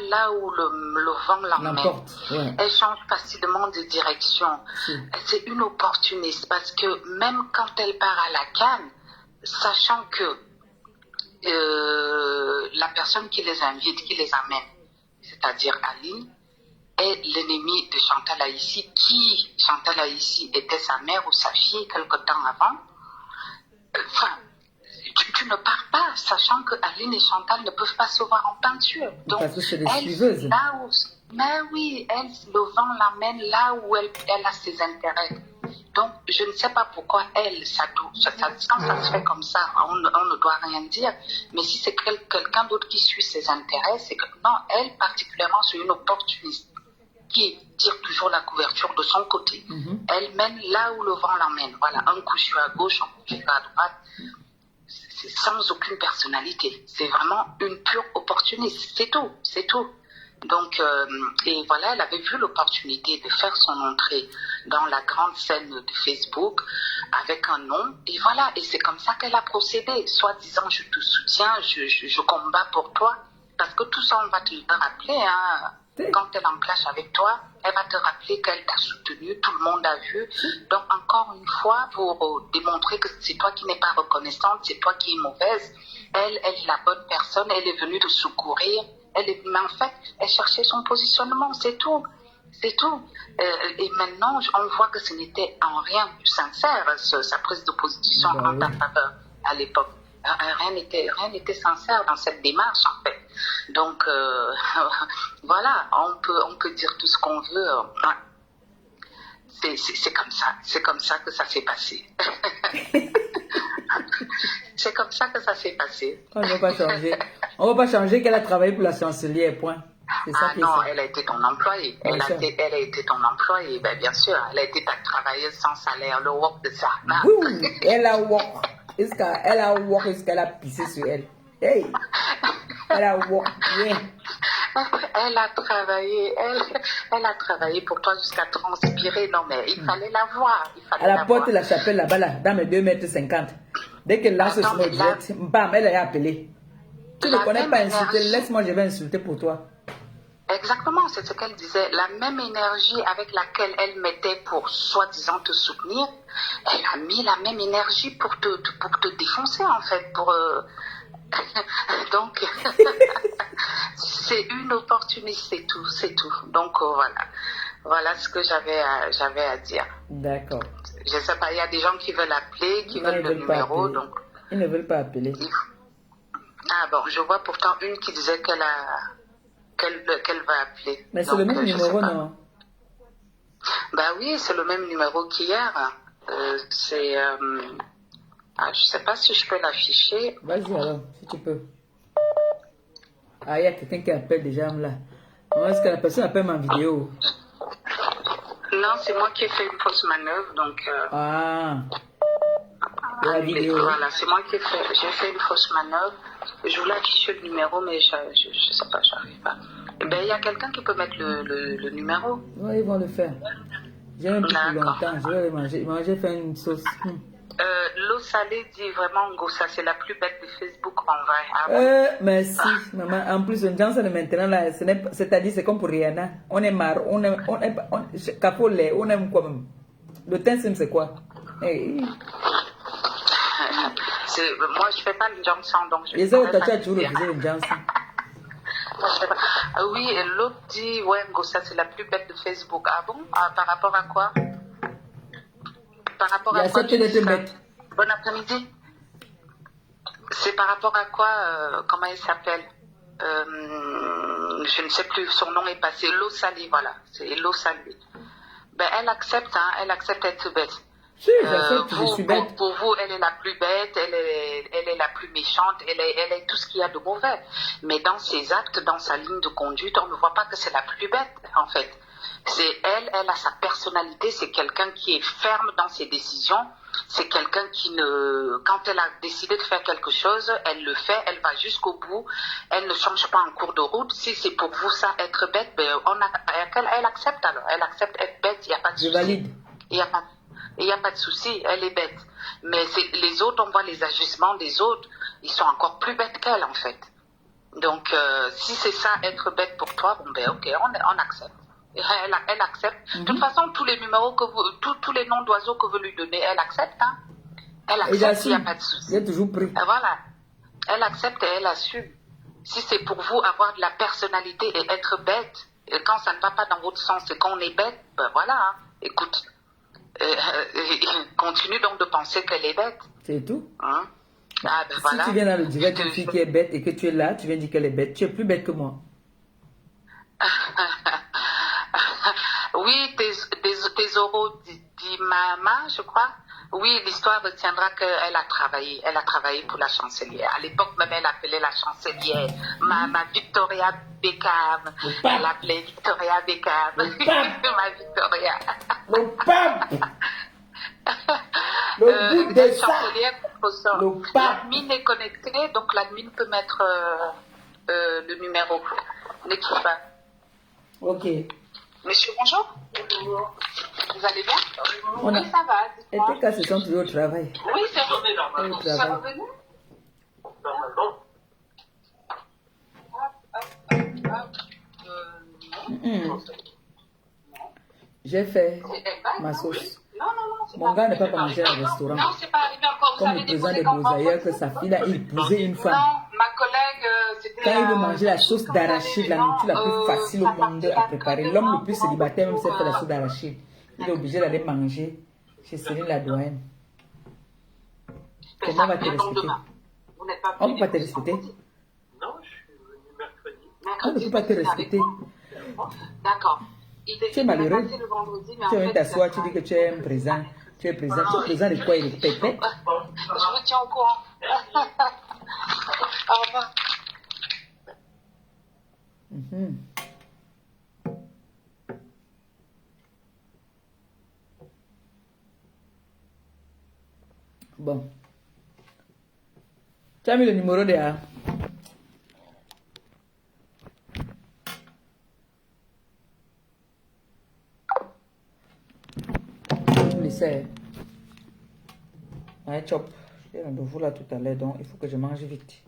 là où le vent l'emmène. Ouais. Elle change facilement de direction. C'est une opportuniste parce que même quand elle part à la canne, sachant que la personne qui les invite, qui les amène, c'est-à-dire Aline, est l'ennemi de Chantal Aïssi, qui Chantal Aïssi était sa mère ou sa fille quelque temps avant. Enfin, tu ne pars pas, sachant que Aline et Chantal ne peuvent pas se voir en peinture. Donc, parce que c'est des suiveuses. Là où, mais oui, le vent l'amène là où elle a ses intérêts. Donc, je ne sais pas pourquoi elle, quand ça se fait comme ça, on ne doit rien dire. Mais si c'est quelqu'un d'autre qui suit ses intérêts, c'est que non, elle particulièrement, c'est une opportuniste qui tire toujours la couverture de son côté. Elle mène là où le vent l'emmène. Voilà, un coup je suis à gauche, un coup je suis à droite. C'est sans aucune personnalité. C'est vraiment une pure opportuniste. C'est tout, c'est tout. Donc, et voilà, elle avait vu l'opportunité de faire son entrée dans la grande scène de Facebook avec un nom. Et voilà, et c'est comme ça qu'elle a procédé. Soit disant, je te soutiens, je combats pour toi. Parce que tout ça, on va te le rappeler, hein. Quand elle est en clash avec toi, elle va te rappeler qu'elle t'a soutenu, tout le monde a vu. Donc, encore une fois, pour démontrer que c'est toi qui n'es pas reconnaissante, c'est toi qui es mauvaise, elle est la bonne personne, elle est venue te secourir. Mais en fait, elle cherchait son positionnement, c'est tout. C'est tout. Et maintenant, on voit que ce n'était en rien sincère, sa prise de position en ta faveur à l'époque. Rien n'était sincère dans cette démarche, en fait. Donc, voilà, on peut dire tout ce qu'on veut. C'est comme ça que ça s'est passé. C'est comme ça que ça s'est passé. On ne va pas changer. On ne va pas changer qu'elle a travaillé pour la chancelière, point. C'est ça qui est ça. Elle a été ton employée. Elle a été ton employée, ben, bien sûr. Elle a été ta travailleuse sans salaire, le work de ça. Elle a work. Elle a work jusqu'elle a pissé sur elle. Hey! Elle a work, yeah. Elle a travaillé pour toi jusqu'à transpirer. Non, mais il fallait la voir. À la porte de la chapelle là-bas, là, dans mes 2,50 m. Dès qu'elle lance son direct, bam, elle est appelée. Tu ne connais pas insulter, laisse-moi, je vais insulter pour toi. Exactement, c'est ce qu'elle disait. La même énergie avec laquelle elle mettait pour soi-disant te soutenir, elle a mis la même énergie pour te défoncer, en fait. Donc, c'est une opportunité, c'est tout. Donc, voilà. Voilà ce que j'avais à dire. D'accord. Je ne sais pas, il y a des gens qui veulent appeler, qui veulent le numéro. Donc... Ils ne veulent pas appeler. Ah bon, je vois pourtant une qui disait qu'elle va appeler. Mais c'est le même numéro, non? Bah oui, c'est le même numéro qu'hier. C'est... je sais pas si je peux l'afficher. Vas-y alors, si tu peux. Ah, il y a quelqu'un qui appelle déjà là. Est-ce que la personne appelle ma vidéo? Non, c'est moi qui ai fait une fausse manœuvre, donc... La vidéo. Voilà, c'est moi qui ai fait une fausse manœuvre. Je voulais afficher le numéro, mais je sais pas, j'arrive pas. Eh ben, il y a quelqu'un qui peut mettre le numéro. Oui, ils vont le faire. J'ai un peu plus longtemps, je vais manger faire une sauce. L'eau salée dit vraiment, Ngossa, c'est la plus bête de Facebook en vrai. Merci, maman. En plus, une chance de maintenant, là, c'est-à-dire, c'est comme pour Rihanna. On est marre, on aime Capolé, on aime quoi même. Le teint, c'est quoi? Hey. Moi, je fais pas le Johnson, donc je les autres, tu as toujours refusé le Johnson. Oui, et l'autre dit, ouais, Ngossa, c'est la plus bête de Facebook. Ah bon? Par rapport à quoi? Par rapport à quoi? Bon après-midi. C'est par rapport à quoi? Comment il s'appelle? Je ne sais plus, son nom est passé. L'eau salée, voilà. C'est l'eau salée. Ben, elle accepte d'être bête. Si, je suis bête. Pour vous, elle est la plus bête, elle est la plus méchante, elle est tout ce qu'il y a de mauvais. Mais dans ses actes, dans sa ligne de conduite, on ne voit pas que c'est la plus bête, en fait. C'est elle a sa personnalité, c'est quelqu'un qui est ferme dans ses décisions, c'est quelqu'un qui quand elle a décidé de faire quelque chose, elle le fait, elle va jusqu'au bout, elle ne change pas en cours de route. Si c'est pour vous ça, être bête, ben elle accepte alors, elle accepte être bête, il n'y a pas de souci. Je valide. Il n'y a pas de souci, elle est bête. Mais les autres, on voit les agissements des autres, ils sont encore plus bêtes qu'elle, en fait. Donc, si c'est ça, être bête pour toi, bon, ben, ok, on accepte. Elle accepte. De toute façon, tous les numéros tous les noms d'oiseaux que vous lui donnez, elle accepte, hein. Elle accepte, il n'y a pas de souci. Il a toujours pris. Voilà. Elle accepte et elle assume. Si c'est pour vous avoir de la personnalité et être bête, et quand ça ne va pas dans votre sens et qu'on est bête, ben voilà, hein. Écoute. Continue donc de penser qu'elle est bête. C'est tout. Hein? Ah, ben si voilà. tu viens dans le direct d'une fille qui est bête et que tu es là, tu viens dire qu'elle est bête. Tu es plus bête que moi. Oui, tes oraux dit Mama, je crois. Oui, l'histoire retiendra qu'elle a travaillé. Elle a travaillé pour la chancelière. À l'époque, même, elle appelait la chancelière Mama Victoria Beckham. Elle appelait Victoria Beckham. Ma Victoria. Le pape. Le but de ça. Le pape. L'admin est connecté, donc l'admin peut mettre le numéro. Ne quitte pas. Ok. Monsieur, bonjour. Bonjour. Vous allez bien? Oui, ça va. Et tes cas se sont toujours au travail. Oui, c'est revenu. Ça va revenu? J'ai fait ma sauce. Mon gars n'a pas mangé au restaurant. Non, c'est pas arrivé encore. Comme le président des Beaux-Ailleurs, que sa fille a épousé une femme. Non, ma collègue, c'était... Quand il veut manger la sauce d'arachide, la nourriture la plus facile au monde à préparer, l'homme le plus célibataire même sait faire la sauce d'arachide. Il est obligé d'aller manger chez Céline la doyenne. Comment on va te respecter? On ne peut pas te respecter. Non, je suis venu mercredi. On ne peut pas te respecter. D'accord. Tu es malheureux. Tu viens t'asseoir, tu dis que tu es un présent. Tu es présent. Tu es présent de quoi? Il est pépé. Je vous tiens au courant. Au revoir. Bon. Tu as mis le numéro de A. Laissez. Ouais, chop. J'ai rendez-vous là tout à l'heure, donc il faut que je mange vite.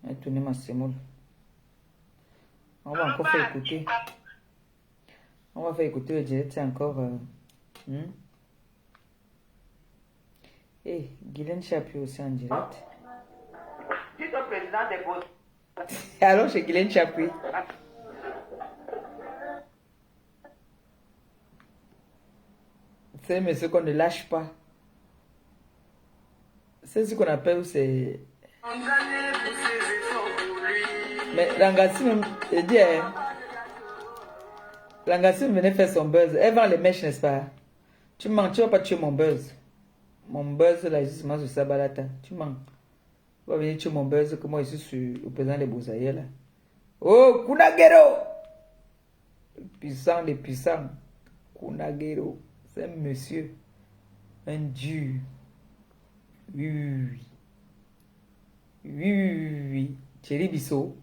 Je vais tourner ma semoule. On va encore faire écouter. On va faire écouter le direct, c'est encore... Et Guylaine Chapuis aussi en direct. Tu es le président des Beaux. Alors, chez Guylaine Chapuis. C'est mais ce qu'on ne lâche pas. C'est ce qu'on appelle, c'est... Mais Rangassi, il dit, Rangassi venait faire son buzz. Elle vend les mèches, n'est-ce pas? Tu mens, tu vas pas tuer mon buzz. Mon buzz, là, justement, sur Sabalata. Tu mens. Tu vas venir tuer mon buzz, que moi, je suis au président des Beaux-Ailleurs, là. Oh, Kunagero! Puissant, les puissants. Kunagero. C'est un monsieur. Un dieu. Oui. Thierry Bissot.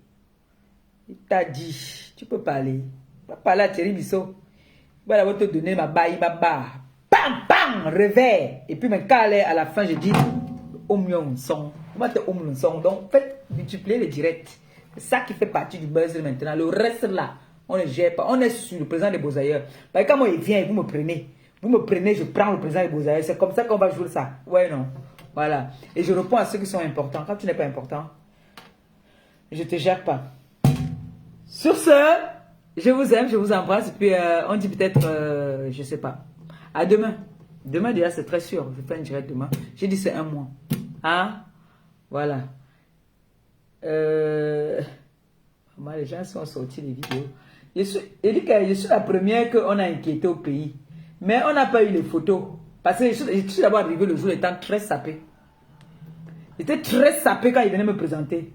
Il t'a dit, tu peux parler. Va parler à Thierry Bissot. Il va d'abord te donner ma barre. Bam, bam, revers. Et puis, quand elle est à la fin, je dis, Omyon son. On va te Omyon son. Donc, faites multiplier les directs. C'est ça qui fait partie du buzz maintenant. Le reste là, on ne gère pas. On est sur le président des Beaux-Ailleurs. Parce que quand moi il vient, vous me prenez. Vous me prenez, je prends le président des Beaux-Ailleurs. C'est comme ça qu'on va jouer ça. Ouais, non. Voilà. Et je réponds à ceux qui sont importants. Quand tu n'es pas important, je ne te gère pas. Sur ce, je vous aime, je vous embrasse. Et puis, on dit peut-être, je ne sais pas. À demain. Demain, déjà, c'est très sûr. Je fais un direct demain. J'ai dit c'est un mois. Hein? Voilà. Moi, les gens sont sortis des vidéos. Je suis la première qu'on a inquiété au pays. Mais on n'a pas eu les photos. Parce que je suis d'abord arrivé le jour étant très sapé. J'étais très sapé quand ils venaient me présenter.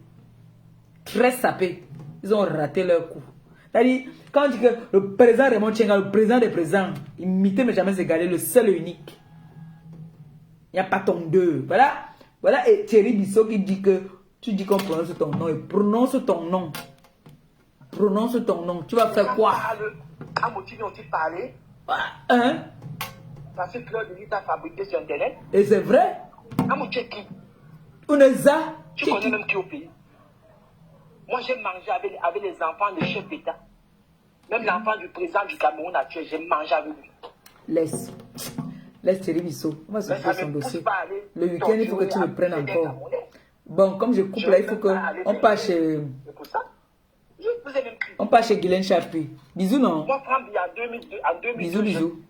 Très sapé. Ils ont raté leur coup. C'est-à-dire, quand on dit que le président Raymond Tchenga, le président des présidents, imité mais jamais égalé, le seul et unique. Il n'y a pas ton deux. Voilà. Voilà, et Thierry Bissot qui dit que tu dis qu'on prononce ton nom et prononce ton nom. Prononce ton nom. Tu vas faire quoi? À Moutini, ont-ils parlé? Hein? Parce que Claude Denis a fabriqué sur Internet. Et c'est vrai? À Moutini, qui? Uneza? Tu connais même qui au pays? Moi, j'ai mangé avec les enfants de chef d'État. Même l'enfant du président du Cameroun actuel, j'ai mangé avec lui. Laisse Thierry Bissot. On va se faire son dossier. Le week-end, il faut que tu le prennes encore. Bon, comme je coupe là, il faut qu'on passe chez... On passe chez Guylaine Chapuis. Bisous, non? Moi, en 2002, Bisous.